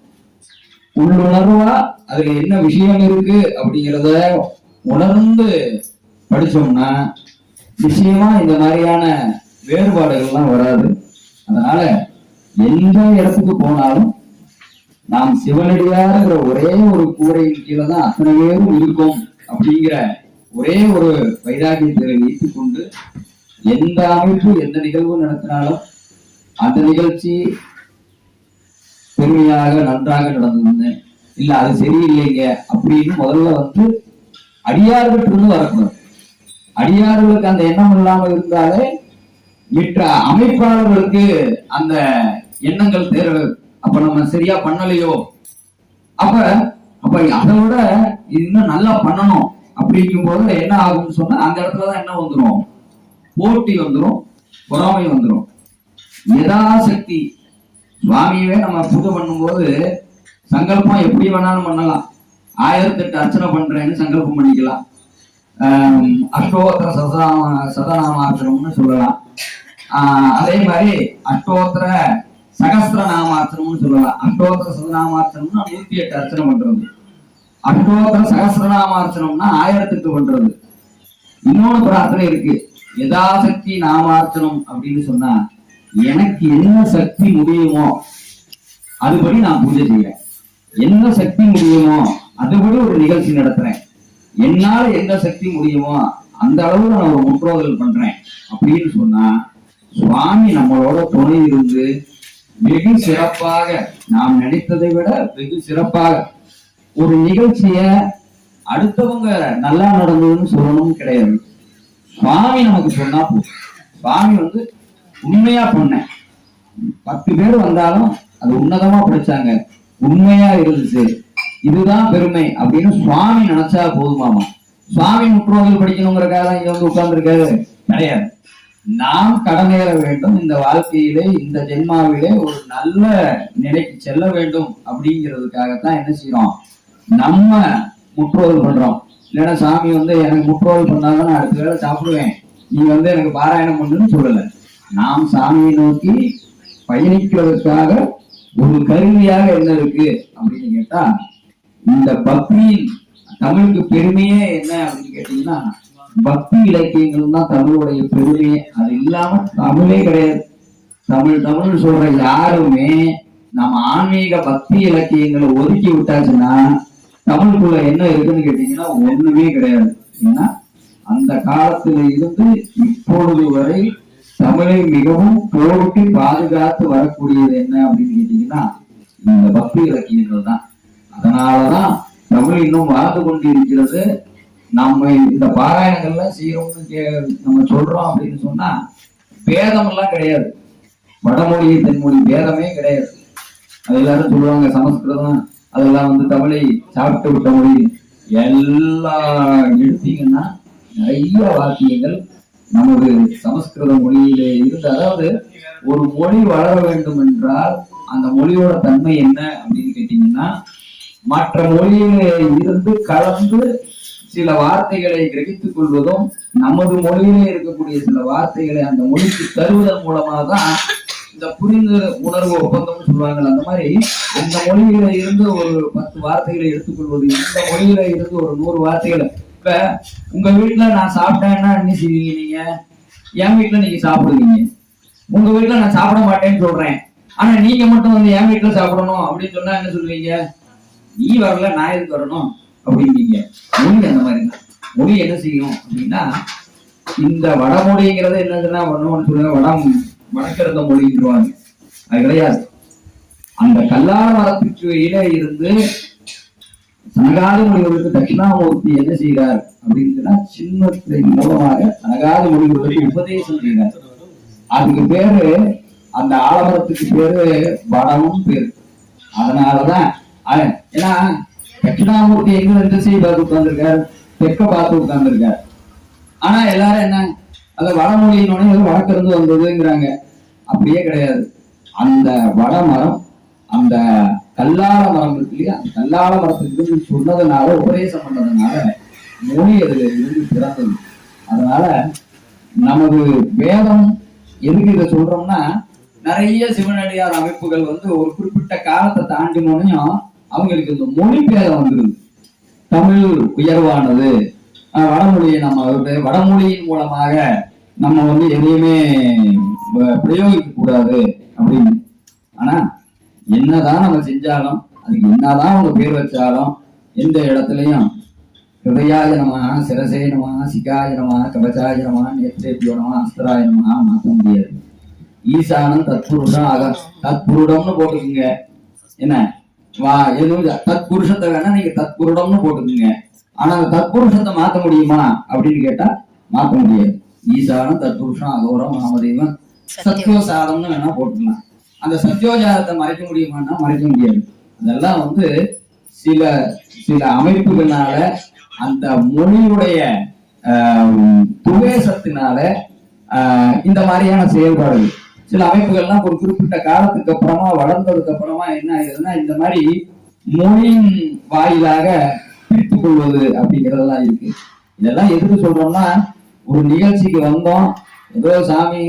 உள்ளுணர்வா அதுல என்ன விஷயம் இருக்கு அப்படிங்கிறத உணர்ந்து படிச்சோம்னா நிச்சயமா இந்த மாதிரியான வேறுபாடுகள்லாம் வராது. அதனால எந்த இடத்துக்கு போனாலும் நாம் சிவனடியாருங்கிற ஒரே ஒரு கூரையின் கீழே தான் அத்தனை பேரும் இருக்கும் அப்படிங்கிற ஒரே ஒரு வைராகியத்தை வைத்துக் கொண்டு எந்த அமைப்பு எந்த நிகழ்வு நடத்தினாலும் அந்த நிகழ்ச்சி பெருமையாக நன்றாக நடந்தது, இல்ல அது சரியில்லைங்க அப்படின்னு முதல்ல வந்து அடியார்கிட்ட இருந்து வரக்கூடாது. அடியார்களுக்கு அந்த எண்ணம் இல்லாமல் இருந்தாலே மற்ற அமைப்பாளர்களுக்கு அந்த எண்ணங்கள் தேர்வு. அப்ப நம்ம சரியா பண்ணலையோ, அப்ப அதை விட இன்னும் நல்லா பண்ணணும் அப்படிங்கும் போது என்ன ஆகும்னு சொன்னா அந்த இடத்துலதான் என்ன வந்துடும்? போட்டி வந்துடும், பொறாமை வந்துடும். யதாசக்தி சுவாமியவே நம்ம பூஜை பண்ணும்போது சங்கல்பம் எப்படி வேணாலும் பண்ணலாம். 1008 அர்ச்சனை பண்றேன்னு சங்கல்பம் பண்ணிக்கலாம். அஷ்டோத்திர சதநாமார்ச்சனம்னு சொல்லலாம். அதே மாதிரி அஷ்டோத்திர சகஸ்திர நாமார்ச்சனம்னு சொல்லலாம். அஷ்டோத்திர சதநாமார்ச்சனம்னா 108 அர்ச்சனை பண்றது. அஷ்டோத்திர சகஸ்திரநாமார்ச்சனம்னா 1008 பண்றது. இன்னொன்னு பிரார்த்தனை இருக்கு, யதாசக்தி நாமார்ச்சனம் அப்படின்னு சொன்னா எனக்கு என்ன சக்தி முடியுமோ அதுபடி நான் பூஜை செய்யறேன். என்ன சக்தி முடியுமோ அதுபடி ஒரு நிகழ்ச்சி நடத்துறேன். என்னால என்ன சக்தி முடியுமோ அந்த அளவுக்கு நான் ஒரு முற்றோதல் பண்றேன் அப்படின்னு சொன்னா சுவாமி நம்மளோட துணை இருந்து வெகு சிறப்பாக, நாம் நினைத்ததை விட வெகு சிறப்பாக ஒரு நிகழ்ச்சிய அடுத்தவங்க நல்லா நடந்ததுன்னு சொல்லணும் கிடையாது. சுவாமி நமக்கு சொன்னா போதும். சுவாமி வந்து உண்மையா பண்ணேன், 10 பேர் வந்தாலும் அது உன்னதமா படிச்சாங்க, உண்மையா இருந்துச்சு, இதுதான் பெருமை அப்படின்னு சுவாமி நினைச்சா போதுமாமா. சுவாமி முற்றோதல் படிக்கணுங்கிறக்காக இங்க வந்து உட்கார்ந்து இருக்காது கிடையாது. நாம் கடமையேற வேண்டும். இந்த வாழ்க்கையிலே இந்த ஜென்மாவிலே ஒரு நல்ல நிலைக்கு செல்ல வேண்டும் அப்படிங்கிறதுக்காகத்தான் என்ன செய்யறோம், நம்ம முற்றோதல் பண்றோம். இல்லைன்னா சாமி வந்து எனக்கு முற்றோதல் பண்ணாதான் நான் அடுத்த வேளை சாப்பிடுவேன், நீ வந்து எனக்கு பாராயணம் பண்ணுன்னு சொல்லல. நாம் சாமியை நோக்கி பயணிக்கிறதுக்காக ஒரு கருவியாக என்ன இருக்கு அப்படின்னு கேட்டா, இந்த பக்தியின் தமிழுக்கு பெருமையே என்ன அப்படின்னு கேட்டீங்கன்னா பக்தி இலக்கியங்கள் தான் தமிழுடைய பெருமையே. அது இல்லாம தமிழே கிடையாது. தமிழ் சொல்ற யாருமே நம்ம ஆன்மீக பக்தி இலக்கியங்களை ஒதுக்கி விட்டாச்சுன்னா தமிழுக்குள்ள என்ன இருக்குன்னு கேட்டீங்கன்னா ஒண்ணுமே கிடையாது. ஏன்னா அந்த காலத்துல இருந்து இப்பொழுது வரை தமிழை மிகவும் போட்டி பாதுகாத்து வரக்கூடியது என்ன அப்படின்னு கேட்டீங்கன்னா இந்த பக்தி இலக்கியங்கள் தான். அதனாலதான் தமிழ் இன்னும் வாழ்ந்து கொண்டு இருக்கிறது. நம்ம இந்த பாராயணங்கள்ல செய்யறோம்னு நம்ம சொல்றோம் அப்படின்னு சொன்னா பேதம் எல்லாம் கிடையாது. வடமொழி தென்மொழி பேதமே கிடையாது. அது எல்லாரும் சொல்லுவாங்க சமஸ்கிருதம் அதெல்லாம் வந்து தமிழை சாப்பிட்டு விட்ட மொழி. எல்லாம் எடுத்தீங்கன்னா நிறைய வாக்கியங்கள் நமது சமஸ்கிருத மொழியில இருந்து, அதாவது ஒரு மொழி வளர வேண்டும் என்றால் அந்த மொழியோட தன்மை என்ன அப்படின்னு கேட்டீங்கன்னா, மற்ற மொழியில இருந்து கலந்து சில வார்த்தைகளை கிரகித்துக் கொள்வதும், நமது மொழியிலே இருக்கக்கூடிய சில வார்த்தைகளை அந்த மொழிக்கு தருவதன் மூலமாக தான் இந்த புரிந்து உணர்வு ஒப்பந்தம் சொல்லுவாங்க. அந்த மாதிரி இந்த மொழியில இருந்து ஒரு 10 வார்த்தைகளை எடுத்துக்கொள்வது, இந்த மொழியில இருந்து ஒரு 100 வார்த்தைகளை. இப்ப உங்க வீட்டுல நான் சாப்பிட்டேன்னா என்ன செய்வீங்க நீங்க? என் வீட்டுல நீங்க சாப்பிடுவீங்க. உங்க வீட்டுல நான் சாப்பிட மாட்டேன்னு சொல்றேன், ஆனா நீங்க மட்டும் வந்து என் வீட்டுல சாப்பிடணும் அப்படின்னு சொன்னா என்ன சொல்லுவீங்க? நீ வரல நான் எதுக்கு வரணும் அப்படின்னீங்க. மொழி அந்த மாதிரி தான். மொழி என்ன செய்யும் அப்படின்னா, இந்த வடமொழிங்கிறது என்னதுன்னா ஒண்ணு சொல்லுங்க, வடக்கிழந்த மொழின்றாங்க. அது கிடையாது. அந்த கல்லார மரத்துக்கு இடையில இருந்து சனகாதி மொழிகளுக்கு தட்சிணாமூர்த்தி என்ன செய்கிறார் அப்படின்னு சொன்னா, சின்னத்தின் மூலமாக சனகாதி மொழிகளுக்கு உபதேசம் செய்கிறார். அதுக்கு பேரு, அந்த ஆலமரத்துக்கு பேரு வடமும் பேரு. அதனாலதான் ஏன்னா தட்சிணாமூர்த்தி எங்க ரெண்டு செய்தி பார்த்து உட்கார்ந்துருக்காரு, தெற்க பார்த்து உட்கார்ந்துருக்காரு. ஆனா எல்லாரும் என்ன, அந்த வடமொழியினோட வடக்கிருந்து வந்ததுங்கிறாங்க. அப்படியே கிடையாது. அந்த வடமரம், அந்த கல்லால மரம் இருக்கு இல்லையா, அந்த கல்லால மரத்துக்கு சொன்னதுனால, உபதேசம் பண்ணதுனால மொழி அதுல இருந்து பிறந்தது. அதனால நமது வேதம் எதுக்கு இதை சொல்றோம்னா, நிறைய சிவனடியார் அமைப்புகள் வந்து ஒரு குறிப்பிட்ட காலத்தை தாண்டினோனையும் அவங்களுக்கு இந்த மொழி பேதம் வந்துருது. தமிழ் உயர்வானது, வடமொழியை நம்ம வடமொழியின் மூலமாக நம்ம வந்து எதையுமே பிரயோகிக்க கூடாது அப்படின்னு. ஆனா என்னதான் நம்ம செஞ்சாலும், அதுக்கு என்னதான் அவங்க பேர் வச்சாலும், எந்த இடத்துலயும் ஹிருதயாய நம, சிரசே நம, சிகாய நம, கவச்சாய நம, நேத்ரேபியோ நம, அஸ்திராய நம மாற்ற முடியாது. ஈசானம் தத்புருஷம் தத்புருடம்னு போட்டுக்குங்க. என்ன எதுவும் தத்புருஷத்தை வேணா நீங்க தத்புருடம்னு போட்டுக்குங்க. ஆனா அந்த தத்புருஷத்தை மாத்த முடியுமா அப்படின்னு கேட்டா மாத்த முடியாது. ஈசானம் தத்புருஷம் அகோரம் நாமதேவம் சத்யோசாதம்னு வேணா போட்டுக்கலாம். அந்த சத்யோஜாதத்தை மறைக்க முடியுமான்னா மறைக்க முடியாது. அதெல்லாம் வந்து சில சில அமைப்புகளால, அந்த மொழியுடைய துவேசத்தினால இந்த மாதிரியான செயல்பாடுகள். சில அமைப்புகள்லாம் ஒரு குறிப்பிட்ட காலத்துக்கு அப்புறமா, வளர்ந்ததுக்கு அப்புறமா என்ன ஆகுதுன்னா, இந்த மாதிரி மொழியின் வாயிலாக பிரித்துக் கொள்வது அப்படிங்கிறதெல்லாம் இருக்கு. இதெல்லாம் எதுக்கு சொல்றோம்னா, ஒரு நிகழ்ச்சிக்கு வந்தோம், ஏதோ சாமி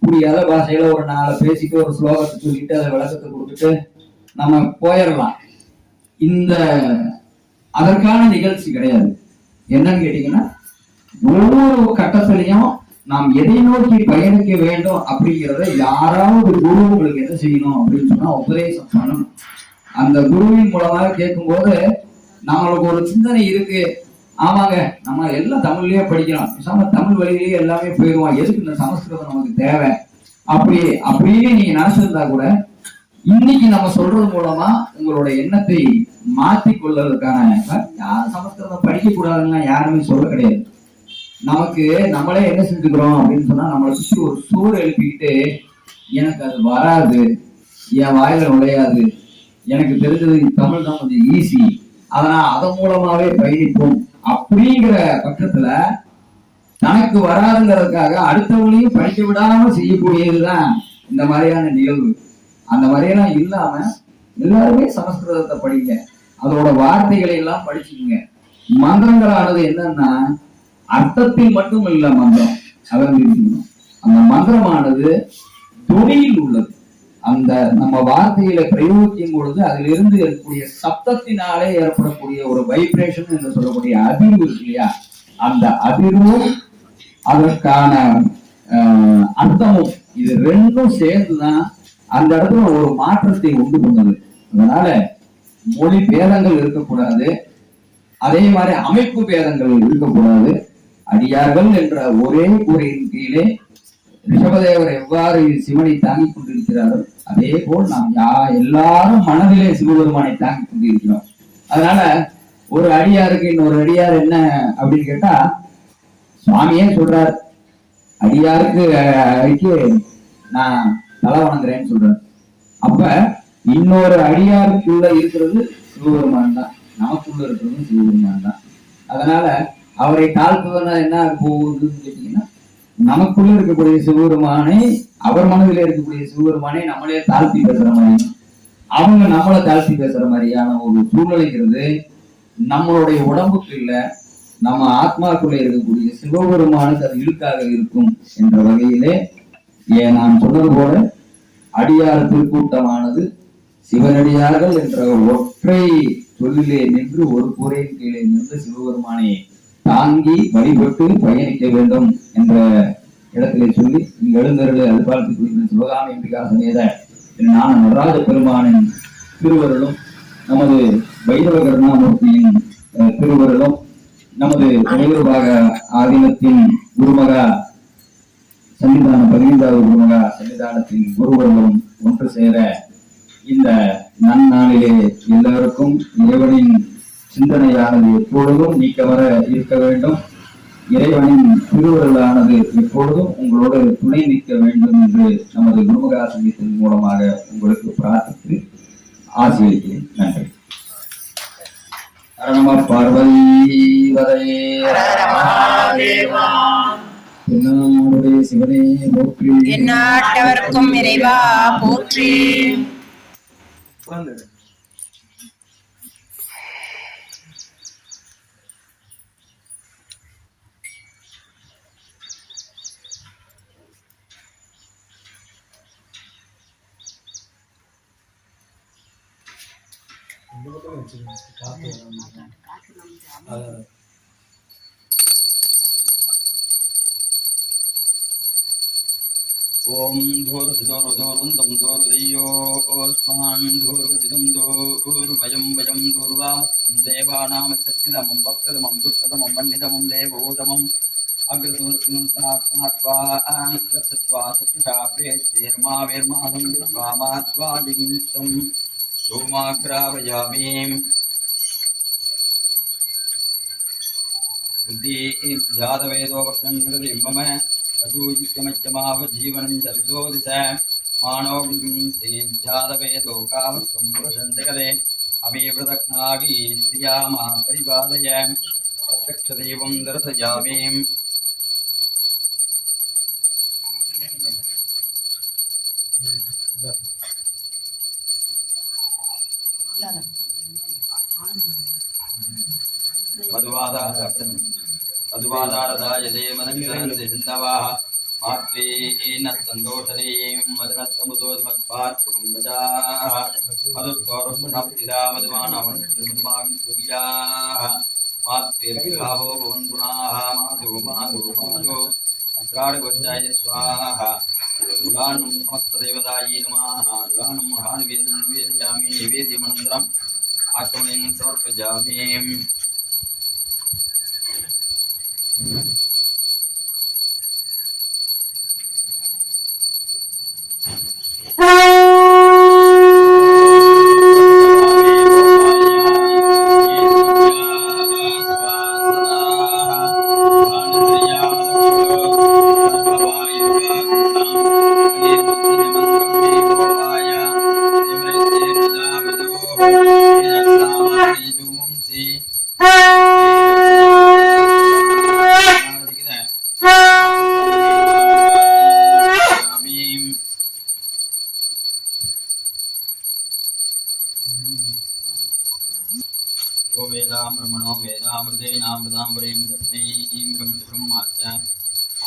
புரியாத பாஷையில ஒரு 4 பேசிட்டு ஒரு ஸ்லோகத்தை சொல்லிட்டு அதை விளக்கத்தை கொடுத்துட்டு நம்ம போயிடலாம். இந்த அதற்கான நிகழ்ச்சி கிடையாது. என்னன்னு கேட்டீங்கன்னா, ஒவ்வொரு கட்டத்திலையும் நாம் எதை நோக்கி பயணிக்க வேண்டும் அப்படிங்கிறத யாராவது குரு உங்களுக்கு என்ன செய்யணும் அப்படின்னு சொன்னா உபதேசம் பண்ணணும். அந்த குருவின் மூலமாக கேட்கும் போது நம்மளுக்கு ஒரு சிந்தனை இருக்கு, ஆமாங்க நம்ம எல்லாம் தமிழ்லயே படிக்கலாம், தமிழ் வழியிலேயே எல்லாமே போயிடுவோம், எதுக்கு இந்த சமஸ்கிருதம் நமக்கு தேவை அப்படின்னு நீங்க நினைச்சிருந்தா கூட, இன்னைக்கு நம்ம சொல்றது மூலமா உங்களோட எண்ணத்தை மாற்றி கொள்வதற்கான, யாரும் சமஸ்கிருதம் படிக்க கூடாதுன்னா யாருமே சொல்ல கிடையாது. நமக்கு நம்மளே என்ன செஞ்சுக்கிறோம் அப்படின்னு சொன்னா, நம்மளை சுற்றி ஒரு சூறு எழுப்பிக்கிட்டு, எனக்கு அது வராது, என் வாயில நுழையாது, எனக்கு தெரிஞ்சது தமிழ் தான் கொஞ்சம் ஈஸி, அதனால அதன் மூலமாவே பயணிப்போம் அப்படிங்கிற பட்சத்துல தனக்கு வராதுங்கிறதுக்காக அடுத்தவங்களையும் படிக்க விடாம செய்யக்கூடியதுதான் இந்த மாதிரியான நிகழ்வு. அந்த மாதிரியெல்லாம் இல்லாம எல்லாருமே சமஸ்கிருதத்தை படிங்க, அதோட வார்த்தைகளை எல்லாம் படிச்சுக்குங்க. மந்திரங்களானது என்னன்னா, அர்த்தத்தில் மட்டும் இல்ல மந்திரம், அந்த மந்திரமானது துணியில் உள்ளது. அந்த நம்ம வார்த்தைகளை பிரயோகிக்கும் பொழுது அதிலிருந்து இருக்கக்கூடிய சப்தத்தினாலே ஏற்படக்கூடிய ஒரு வைப்ரேஷன் என்று சொல்லக்கூடிய அதிர்வு இருக்கு இல்லையா, அந்த அதிர்வும் அதற்கான அர்த்தமும், இது ரெண்டும் சேர்ந்துதான் அந்த இடத்துல ஒரு மாற்றத்தை உண்டு பண்ணது. அதனால மொழி பேதங்கள் இருக்கக்கூடாது, அதே மாதிரி அமைப்பு பேதங்கள் இருக்கக்கூடாது. அடியார்கள் என்ற ஒரே கூரையின் கீழே ரிஷபதேவர் எவ்வாறு சிவனை தாங்கிக் கொண்டிருக்கிறார்கள், அதே போல் நாம் எல்லாரும் மனதிலே சிவபெருமானை தாங்கிக் கொண்டிருக்கிறோம். அதனால ஒரு அடியாருக்கு இன்னொரு அடியார் என்ன அப்படின்னு கேட்டா, சுவாமியே சொல்றார், அடியாருக்கு நான் தலை வணங்குறேன்னு சொல்றார். அப்ப இன்னொரு அடியாருக்குள்ள இருக்கிறது சிவபெருமான் தான், நமக்குள்ள இருக்கிறது சிவபெருமான் தான். அதனால அவரை தாழ்த்துவதா என்ன போகுதுன்னு கேட்டீங்கன்னா, நமக்குள்ள இருக்கக்கூடிய சிவபெருமானை, அவர் மனதில் இருக்கக்கூடிய சிவபெருமானை நம்மளே தாழ்த்தி பேசுற மாதிரி, அவங்க நம்மளை தாழ்த்தி பேசுற மாதிரியான ஒரு சூழ்நிலைங்கிறது நம்மளுடைய உடம்புக்கு இல்ல, நம்ம ஆத்மாக்குள்ள இருக்கக்கூடிய சிவபெருமானுக்கு அது இழுக்காக இருக்கும் என்ற வகையிலே நான் சொன்னது போல அடியார் திருக்கூட்டமானது சிவனடியார்கள் என்ற ஒற்றை சொல்லிலே நின்று ஒரு கூரையின் கீழே நின்று சிவபெருமானை தாங்கி வழிபட்டு பயணிக்க வேண்டும் என்ற இடத்திலே சொல்லி இங்கு எழுந்தருளை அல்பாலத்துக்கு குறிப்பிட்ட சிவகாமி அம்பிகா சமேத ஞான நடராஜ பெருமானின் திருவருளும் நமது வைரவ கருணாமூர்த்தியின் திருவருளும் நமது நிகழ்வாக ஆதீனத்தின் குருமகா சன்னிதானம் 15வது குருமகா சன்னிதானத்தின் குருவர்களும் ஒன்று சேர இந்த நன்னாளிலே எல்லோருக்கும் இறைவனின் சிந்தனையானது எப்பொழுதும் நீக்கவர இருக்க வேண்டும். இறைவனின் திருவருளானது எப்பொழுதும் உங்களோடு துணை நிற்க வேண்டும் என்று நமது குருமகா சங்கத்தின் மூலமாக உங்களுக்கு பிரார்த்தித்து ஆசீர்வதிக்கிறேன். நன்றி. நம பார்வதிவதே தென்னாடுடைய சிவனே போற்றி, எந்நாட்டவர்க்கும் இறைவா போற்றி. ओम धूर्धूर्धूर्वन्दं धूर्धयोस्मान् धूर्वदिदं धूर्वयं वयं धूर्वामस्तं देवानां सत्यदमं वक्रदमं दुष्टदमं वन्निदमं देवोदमम् अग्रसुत्वा सत्वा प्रेत्येर्मा वेर्मादं स्वामात्वा जिंसं धूमाग्रावयामि बुद्धि जातवेदो वक्रं मम पशुजित्यमज्जमावजीवनं चरितोदिश मानोजातवेदो कामस्त्वं पुरुषं जगदे अमीवृतज्ञावी श्रियामा परिपादय प्रत्यक्षदेवं दर्शयामि मधुवादारदाय देवनन्दवाः मात्रेण सन्तोषरीं मदनस्तमुदोद्मत्पात्पुरुम्बजाः मधुत्वरुष्णप्तिदा मधुमानवन्मधुमां सूर्याः मात्रेर्भावो भवन्तुनाः माधो माधो माधो अस्राडगोच्चाय स्वाहा गुणानं समस्तदेवतायै नमः गुणानं महानिवेदं निवेदयामि निवेद्यमनन्तरम् आत्मनें समर्पयामि ब्रह्मणो वेदामृतेनामृताम्बरेण तस्मै ब्रह्मच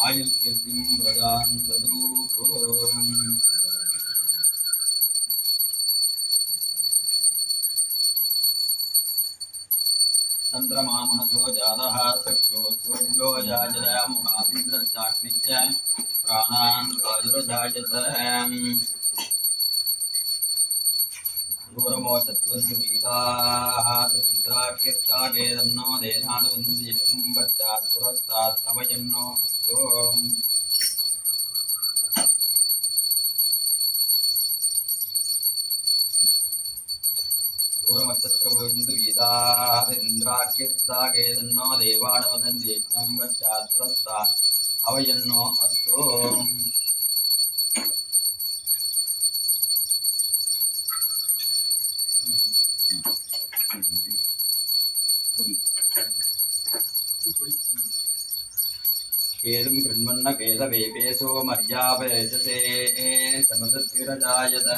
आयुर्कीर्तिं प्रदान ददु चन्द्रमामनसो जातः सख्यो सूर्यो जायत मुखान्द्रचाग्निश्च प्राणान् वायुर्जायत दूरमोचत्वन्वीताः तदिन्द्राख्यत्तागेदन्नो देनानुबन्धियं पश्चात् पुरस्तात् तवयन्नो अस्तु दूरमच्छत्रगोविन्दवीताः तदिन्द्राख्यत्तागेदन्नो देवानुबन्धियं पश्चात् पुरस्तात् अवयन्नो अस्तु केदं कृण्वन्न केदवेपेशो मर्यापयससे समसत्विरजायत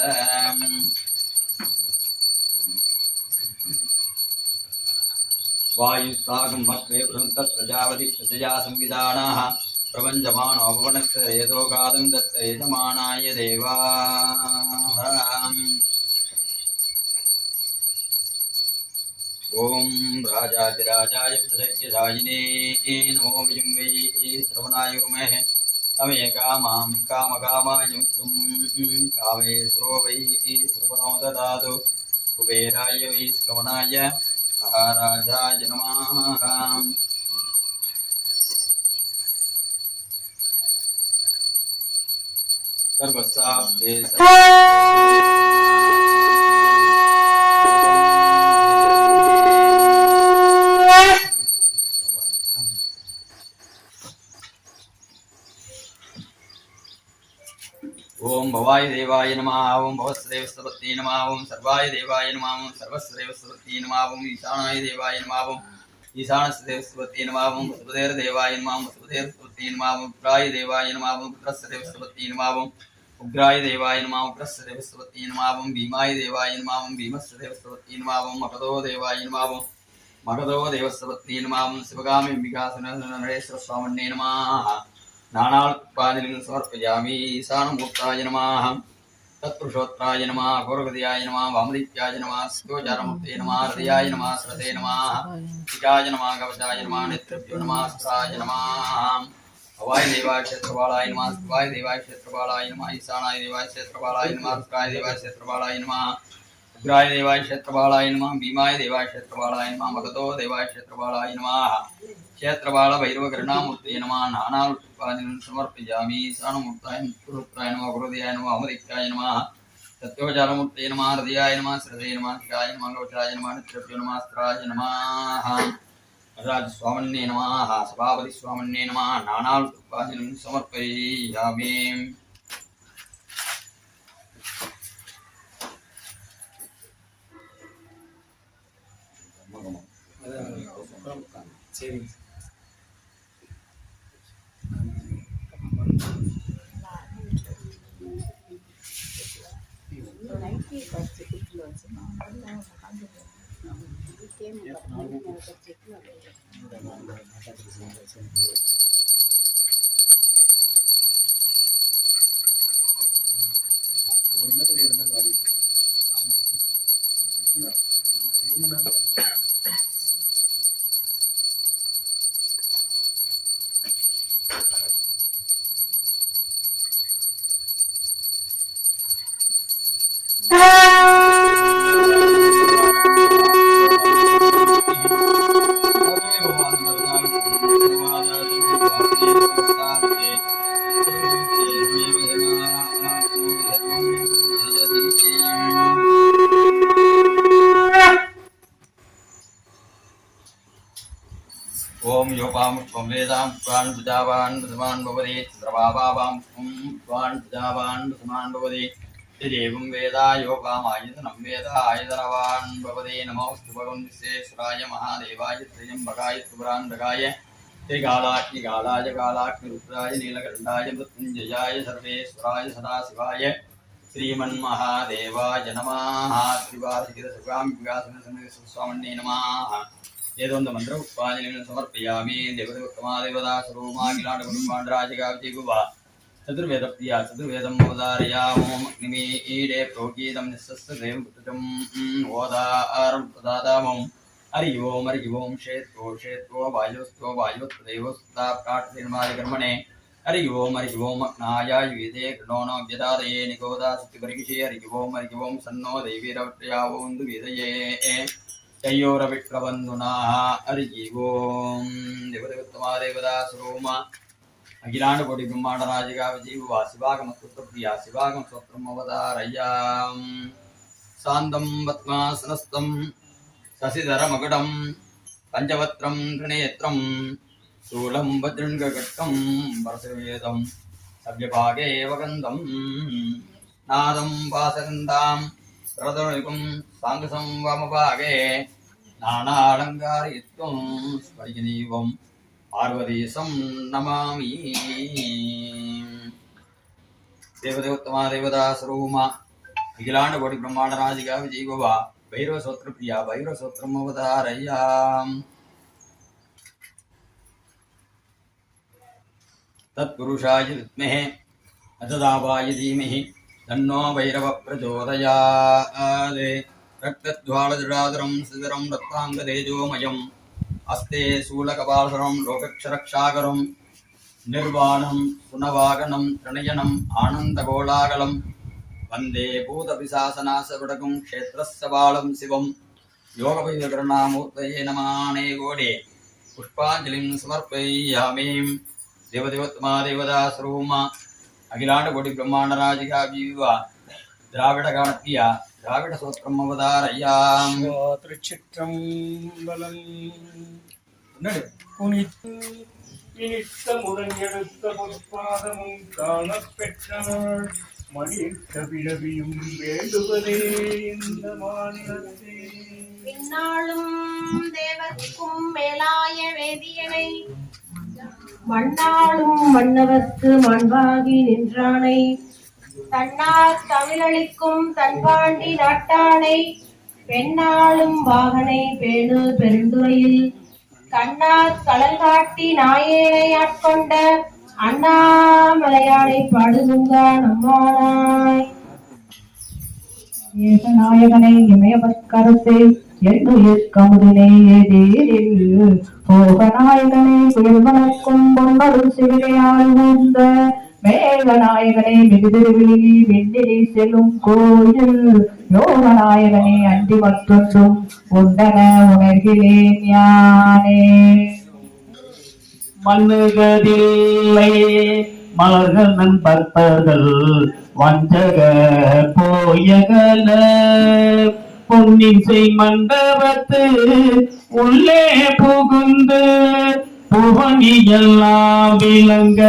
वायुस्तागं मत्वे बृहन्तत् प्रजावति प्रजया संविधानाः प्रपञ्चमानो अपवनस्य रेतो गादं दत्त यजमानाय देवाः ओम राजाधिराजाय प्रत्यक्षायिने नमो विजंवै श्रवणाय गुरुमहे तमे कामां कामकामायुक्तं कामेश्वरो वै श्रवणो ददातु कुबेराय वै श्रवणाय महाराजाय नमः सर्वसाब्दे ओम भवाय देवाय नमः ओम भवस्रेवस्तवती नमः ओम सर्वाय देवाय नमः ओम सर्वस्रेवस्तवती नमः ओम ईशानाय देवाय नमः ओम ईशानस्रेवस्तवती नमः ओम वसुदेव देवाय नमः ओम वसुदेवस्तवती नमः ओम उग्राय देवाय नमः ओम पुत्रस्रेवस्तवती नमः ओम उग्राय देवाय नमः ओम पुत्रस्रेवस्तवती नमः ओम भीमाय देवाय नमः ओम भीमस्रेवस्तवती नमः ओम मगधो देवाय नमः ओम मगधो देवस्तवती नमः ओम शिवगामि विकासनरेश्वर स्वामिने नमः नानात्पादिनं समर्पयामि ईशानमूर्ताय नमः तत्पुरुषोत्तराय नमः गौरगदयाय नमः वामदित्याय नमः स्योजारमूर्ते नमः हृदयाय नमः श्रद्धे नमः शिखाय नमः कवचाय नमः नेत्रभ्यो नमः स्त्राय नमः हवाय देवाय क्षेत्रपालाय नमः शिवाय देवाय क्षेत्रपालाय नमः ईशानाय देवाय क्षेत्रपालाय नमः रुद्राय देवाय क्षेत्रपालाय नमः उग्राय देवाय क्षेत्रपालाय नमः भीमाय देवाय क्षेत्रपालाय नमः मगधो देवाय क्षेत्रपालाय नमः क्षेत्रपाल भैरवगरुणामूर्ते नमः नानात्पादिनं समर्पयामि ईशानमूर्ताय पुरुत्राय नमः गुरुदेवाय नमः अमृताय नमः सत्योजारमूर्ते नमः हृदयाय नमः श्रद्धे नमः शिखाय नमः कवचाय नमः नेत्रभ्यो नमः स्त्राय नमः राजस्वामिने नमः सभापति स्वामिने नमः नानात्पादिनं समर्पयामि சரிங்க ओम योपाम वेदाम स्वान प्रजावान प्रथमान भवति सर्वाभावाम स्वान प्रजावान प्रथमान भवति यदेवं वेदा योपामायतनं वेदा आयतनवान भवति नमोस्तु भगवन् विश्वेश्वराय महादेवाय त्र्यम्बकाय त्रिपुरान्तकाय त्रिकालाग्निकालाय कालाग्निरुद्राय नीलकण्ठाय मृत्युञ्जयाय सर्वेश्वराय सदाशिवाय श्रीमन्महादेवाय नमः त्रिवार्षिकसुखाम्बिकासनसन्निधिस्वामिने नमः एतोंद मंत्र उत्पादनं समर्पयामि देवदेवतमा देवदा स्वरूपा किलाण्डकुटुम्बाण्डराजिकाविजिगुवा चतुर्वेद प्रिया चतुर्वेदम् अवधारयामो अग्निमीडे प्रोगीतं निस्सस्य देवपुत्रं ओदारं प्रदातामं हरि ओं क्षेत्रो वायुस्तो वायुत्वदेवस्ता प्रार्थनिर्माय कर्मणे हरि ओं अग्नाय युधे गृणोनो व्यदादये निकोदा सत्यपरिगिषे हरि ओं सन्नो देवीरवत्रयावोन्दु वेदये तयोरविप्रबन्धुना हरि ओं देवदेवतमा देवदा स्वरूमा अखिलाण्डकोटि ब्रह्माण्डराजिका विजीवा शिवागमस्तुप्रिया शिवागम स्वत्रमवतारयाम् शान्तं पद्मासनस्थं शशिधरमकुटं पञ्चवक्त्रं त्रिनेत्रं शूलं वज्रङ्गकट्कं परशुवेदं सव्यभागे वगन्धं नादं वासगन्धां प्रदनुकं साङ्गसं वामभागे नानालङ्कारयुक्तं स्फटिकदीपं पार्वतीशं नमामि। देवदेवोत्तमा देवदासरूमा अखिलाण्डकोटि ब्रह्माण्डनाजिका विजयगोवा भैरवसोत्रप्रिया भैरवसोत्रम् अवतारयाम्। तत्पुरुषाय विद्महे अजदावाय धीमहि तन्नो भैरवः प्रचोदयात्। रक्तज्वालजडाधरं सिधरं रक्ताङ्गतेजोमयम् अस्ते शूलकपालधरं लोकक्षरक्षाकरं निर्वाणं सुनवागनं त्रिणयनम् आनन्दकोलाकलं वन्दे भूतपिशाचनाशवडकं क्षेत्रस्य बालं शिवं योगवैद्यकरुणामूर्तये नमाने गोडे पुष्पाञ्जलिं समर्पयामि। देवदेवोत्तमा देवदासरूमा अखिलाण्डकोटि ब्रह्माण्डनाजिका विवा द्राविड गानप्रिया द्राविड सोत्रम् अवतारयाम्। திருச்சிற்றம்பலம். இனித்தமுடன் எடுத்த பொற்பாதமும் காணப்பெற்றாள் மணித்த பிறவியும் வேண்டுவதே இந்த மாநிலத்தே. பின்னாளும் தேவர்க்கும் மேலாய வேதியனை மண்ணாளும் மன்னவர்க்கு மண்பாகி நின்றானை தன்னார் தமிழளிக்கும் தன்பாண்டி நாட்டானை பெண்ணாளும் வாகனை பேணு பெருந்துறையில் கண்ணார் கடல் காட்டி நாயேனை ஆட்கொண்ட அண்ணாமலையானை பாடுதுங்க நம்மானாய். ஏகநாயகனை இமயவற்கரசே என்னுயிர் கமுதினை எதிரில் போகநாயகனை குயல்வனக்கும் பொன்னருள் சிவனையால் ஊர்ந்த மேகநாயகனை மிகுதிருவிழி வெண்ணிலை செல்லும் கோயில் யோகநாயகனை அன்றி மற்றொன்றும் உண்டன உணர்கிறேன் யானே. மண்ணுகதில்லை மலர்கள் நண்பர்கள் வஞ்சக போயகல பொன்னிசை மண்டபத்து உள்ளே புகுந்து புவனி எல்லாம் விளங்க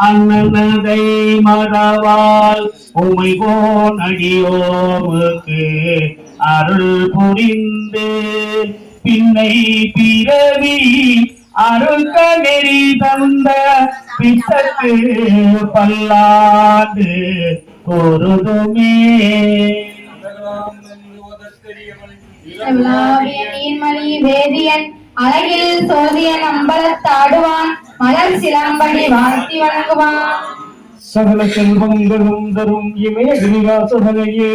அண்ணனதை மறவால் உமைவோன் அடியோமுக்கு அருள் புரிந்து பின்னை பிறவி அருள்க நெறி தந்த பித்தக்கு பல்லாண்டு பொருதுமே. நீர்மலி வேதியன் அழகில் சோதியன் அம்பலத்தாடுவான் மலர் சிலம்படி வாழ்த்தி வழங்குவான். சகல செல்வங்களும் தரும் இமய கிரிகாசகனையே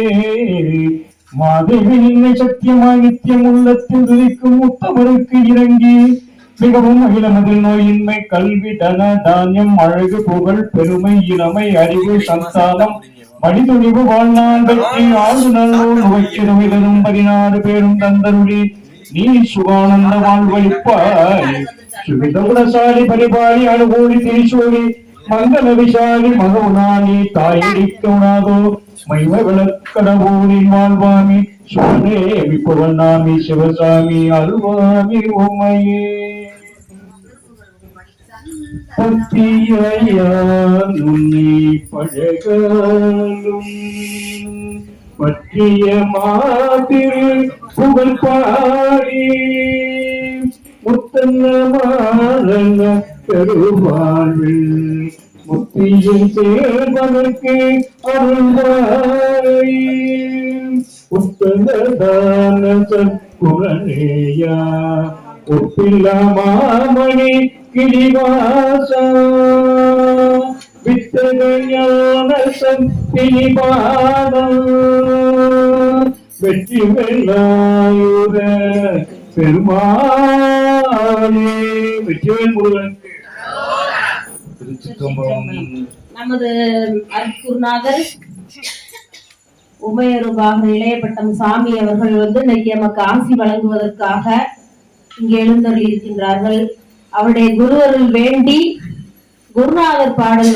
மாதேவி நின்னை சத்தியமாய் நித்தியம் உள்ளத்தில் துதிக்கும் உத்தமருக்கு இறங்கி மிகவும் அகிலமதில் நோயின்மை கல்வி தன தானியம் அழகு புகழ் பெருமை இளமை அறிவு சந்தானம் மடிதுணிவு வாழ்நாள் வெற்றி ஆழ்வு நல்லோர் நுழைச்சிறுமிதரும் 16 பேரும் தந்தருளி நீ சுகானந்த வாழ்வழிப்பாய். சுவிதகுணசாலி பரிபாலி அனுகூலி திரிசூலி மங்கள விஷாலி மகவுனானி தாயடிக்க உணாதோ மைவ விளக்கடவோரின் வாழ்வாமி சுவனே விப்புவன்னாமி சிவசாமி அருள்வாமி உமையே. பற்றியுன்னை பழகலும் பற்றிய மாதிரு புகழ் பாடி முத்தன்னமான பெருவாழ்வில் முத்தியில் சேர்வதற்கு அருள்வாய். உத்தமதான சற்குணேயா ஒப்பில்லா மாமணி கிரிவாசா வித்தகையான சத்தினிபாதம் வெற்றி வெள்ளாயுத பெருமாளே. வெற்றிவேல் முருகனுக்கு. நமது அருட்குருநாதர் உமையருபாக இளையப்பட்டம் சாமி அவர்கள் இன்னைக்கு நமக்கு ஆசி வழங்குவதற்காக இங்கே எழுந்தருளி இருக்கின்றார்கள். அவருடைய குருவருள் வேண்டி குருநாதர் பாடல்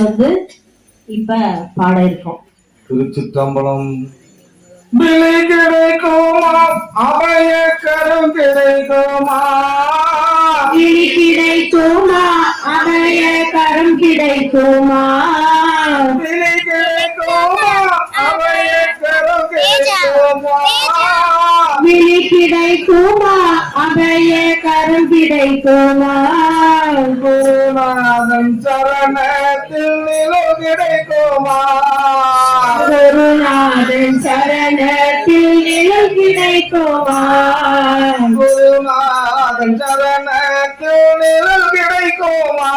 இப்ப பாட இருக்கோம். திருச்சிற்றம்பலம். விலை கிடைக்குமா அபய கரம் கிடைக்குமா விழி கிடைக்குமா அபய கரம் கிடைக்குமா விலை கிடைக்குமா அபய கரம் கிடைக்குமா விழி கிடைக்குமா கிடைக்குமா குருநாதன் சரணத்தில் நிழல் கிடைக்குமா குருநாதன் சரணத்தில் நிழல் கிடைக்குமா குருநாதன் சரணத்தில் நிழல் கிடைக்குமா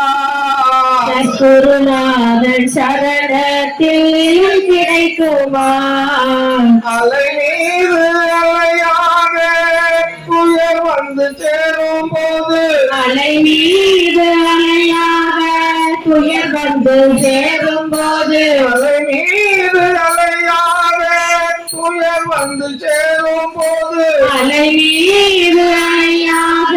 குருநாதன் சரணத்தில் நிழல் கிடைக்குமா அலை மீது அலையாக புயல் வந்து சேரும் போது அலை மீது அலையாக துயர் வந்து சேரும் போது அலை மீது அலையாக புயல் வந்து சேரும் போது அலை மீது அலையாக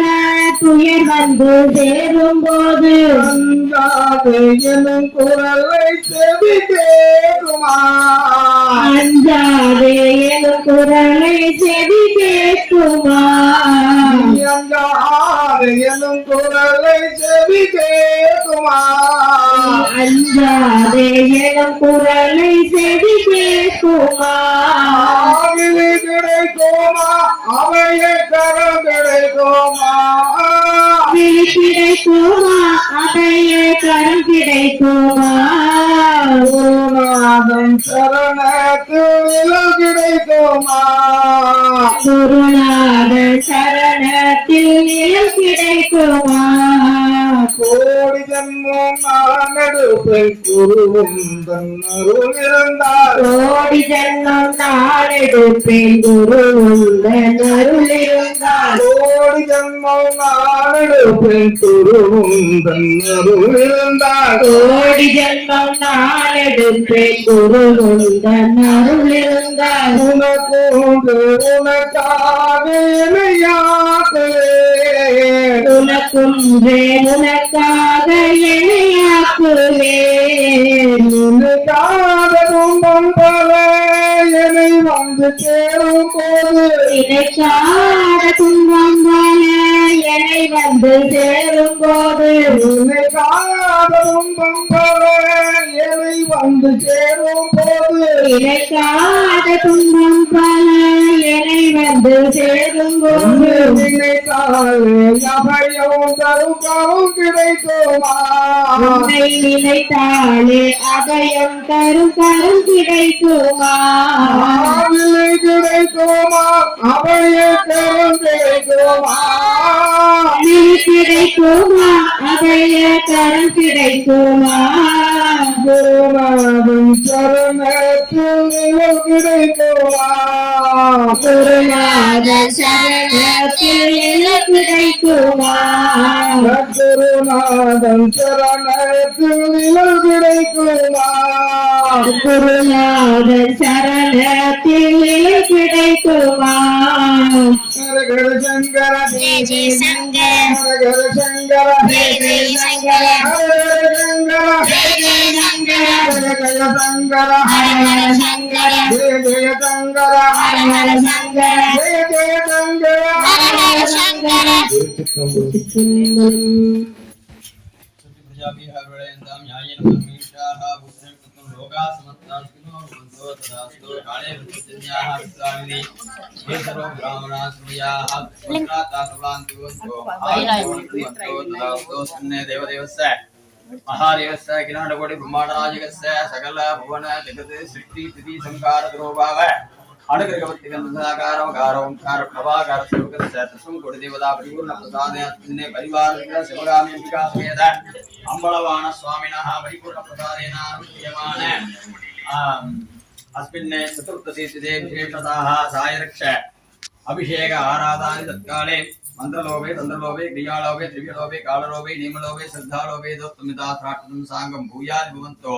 துயர் வந்து சேரும் போது அஞ்சாது எனும் குரலை செவி கேட்குமா அஞ்சாதே எனும் குரலை செவி கேட்குமா அஞ்சாது எனும் குரலை செவி கேட்குமா அஞ்சாதே எனும் குரலை செவி கேட்குமா ஆவிலை கிடைக்குமா அவைய கரம் கிடைக்குமா விழி கிடைக்குமா அடைய கரம் கிடைக்குமா குருநாதன் சரணத்தில் நிழல் கிடைக்குமா குருநாதன் சரணத்தில் நிழல் கிடைக்குமா கோடி ஜன்மம் நான் எடுப்பேன் குருவுந்தன் அருள் இருந்தால் கோடி ஜன்மம் நாளெடுப்பேன் குரு உந்தன் அருள் இருந்தால் கோடி ஜன்மம் நான் எடுப்பேன் குருவுந்தன் அருள் இருந்தால் கோடி ஜன்மம் நாளெடுப்பேன் குரு உந்தன் அருள் இருந்தால் உனக்கு உனக்காக இணையாக்குவேன் உனக்குன்றே உனக்காக எனையாக்குவேன் உனக்காக துன்பம் பல என்னை வந்து சேரும் போது நினைக்காத துன்பம் பல என்னை வந்து சேரும் போது உனக்காக துன்பம் பல என்னை வந்து சேரும் போது நினைக்காத துன்பம் பல என்னை வந்து சேரும் போது நினைத்தாலே அபயம் தரும் கரும் கிடைக்குமா உன்னை நினைத்தாலே அபயம் தரும் கரும் கிடைக்குமா ஆவிலை கிடைக்குமா அபய கரும் கிடைக்குமா விழி கிடைக்குமா அபய கரம் கிடைக்குமா குருநாதன் சரணத்தில் நிழல் கிடைக்குமா குருநாத சரணத்தில் நிழல் கிடைக்குமா குருநாதன் சரணத்தில் நிழல் கிடைக்குமா குருநாத சரணத்தில் நிழல் கிடைக்குமா ஹரஹர சங்கர ஜெய ஜெய சங்கர ஹரஹர சங்கர ஜெய ஜெய சங்கர ஹரஹர சங்கர ஜெய ஜெய சங்கர ஹரஹர சங்கர ஹர சங்கர ஜெய ஜெய சங்கர ஹர சங்கர ஜெய ஜெய சங்கர ஹர சங்கர महादेवस्य किराणकोटि ब्रह्मांडराजकस्य सकल भुवन जगत् सृष्टि स्थिति संहार द्रोभाव अनुग्रहवत्तिगन्धाकारमकारोंकार प्रभाकार सर्वकस्य तस्मं कोटि देवता परिपूर्ण प्रसादेन परिवार शिवगामी अंबिका समेत अंबलवाण स्वामिनः परिपूर्ण प्रसादेन विद्यमान अस्मिन् चतुर्दशी तिथे विशेषतः सायरक्ष अभिषेक आराधनानि तत्काले मंत्रलोभे तंत्रलोभे क्रियालोभे द्रव्यलोभे काललोभे नियमलोभे श्रद्धालोभे दोत्तमिता श्राट्टं सांगं भूयादि भवन्तो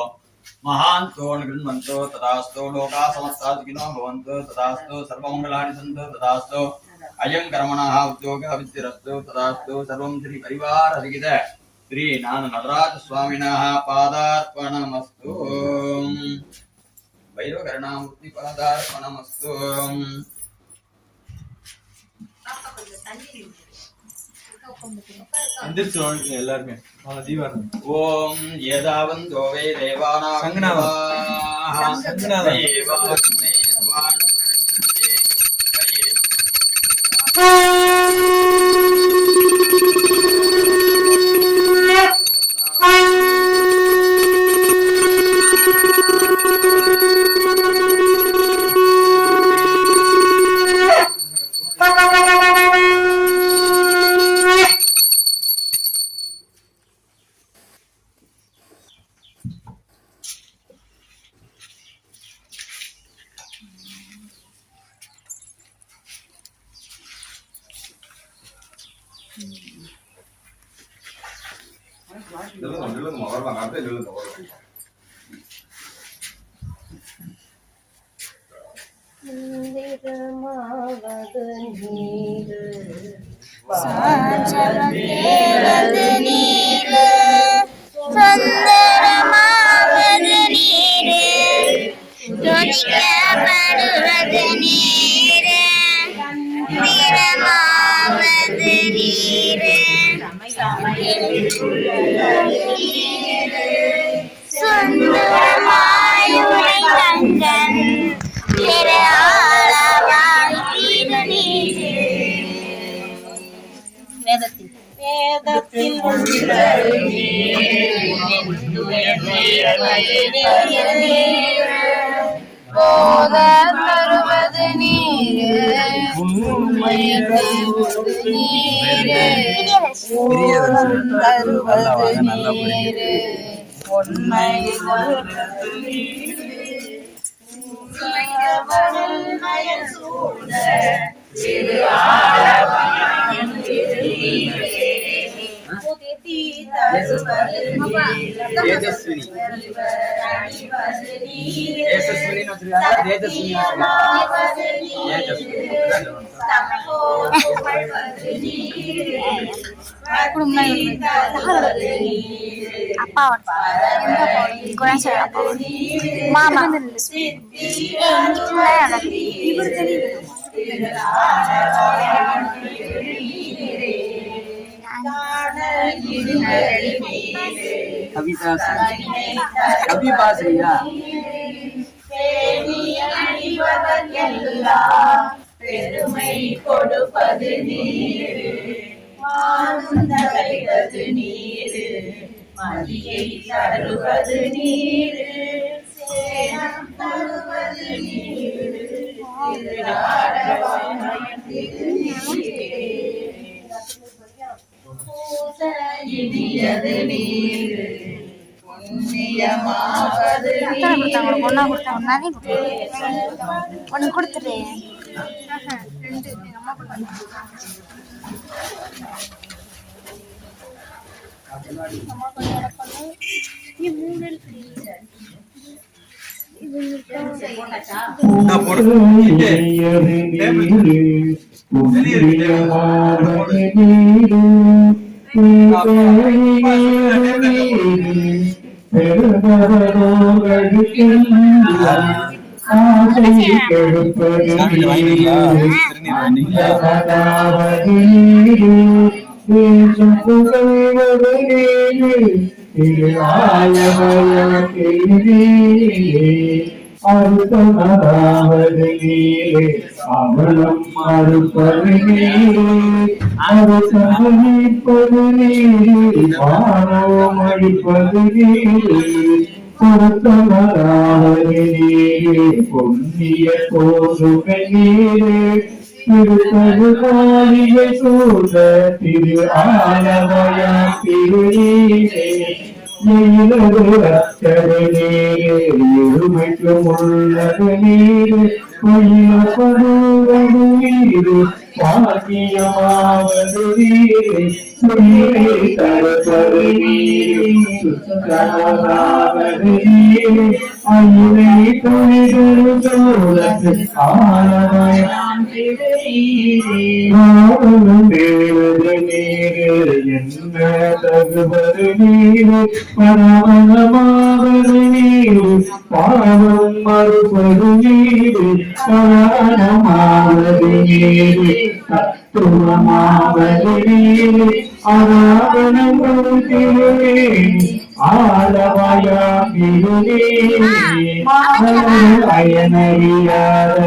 महान्तो गृह्णन्तो तदास्तो लोका समस्ता सुखिनो भवन्तो तदास्तो सर्वमङ्गलानि सन्तो तदास्तो अयं कर्मणः उद्योगः विद्यरस्तो तदास्तो सर्वं श्री परिवार हरिगित श्री नान नटराज स्वामिनः पादार्पणमस्तु भैरवकर्णामूर्ति पादार्पणमस्तु எல்லாருமே தீவாரம் ओम यदावन्तो वे देवानां संगनाथ देवास्मे சாஞ்சமத்தேவது நீரு சுந்தரமாவது நீரு துதிக்கப்படுவது நீரு வீரமாவது நீரு சுந்தரமாயுரை தங்கன் திரு ஆளவாய் தீரு நீரு வேதத்தில் போத தருவது நீரு உண்மை தருவது நீரு உண்மை தேஜஸ்வினி தேஜஸ்வினி தேஜஸ்வினி அப்பா kurang saya apa mama கவி பாசிரியா பெருமை கொடுப்பது நீரு மாறுவது நீரு மதியை தருவது நீரு சேனம் தருவது நீரு இடியது நீரு புண்ணியமாவது ஒன்னு கொடுத்துரு அறுப்பதாவது நீரே அவலம் அறுப்பது நீரே அறுப்பது நீரே பாரம் அழிப்பது நீரே பொருத்தமதாவது நீரே பொன்னிய போதுமை நீரே திருப்பது காலிகை சூழ திரு ஆலவயா திருநீரே இருமைக்கும் உள்ளது நீரு படுவது நீரு பாக்கியமாவது நீரு நீரை தருப்பது நீரு சுத்தமாவது நீரு அயுனை துணிதரு சோழத்து ஆலவயாம் தேவது நீரு என்ன தகுவது நீரு பரமணமாவது நீரு பாவம் மறுப்பது நீரு பராணமாவது நீரு தத்துவமாவது நீரு ஆராதனம் திருவே ஆலவயா திருவே அயனறியாத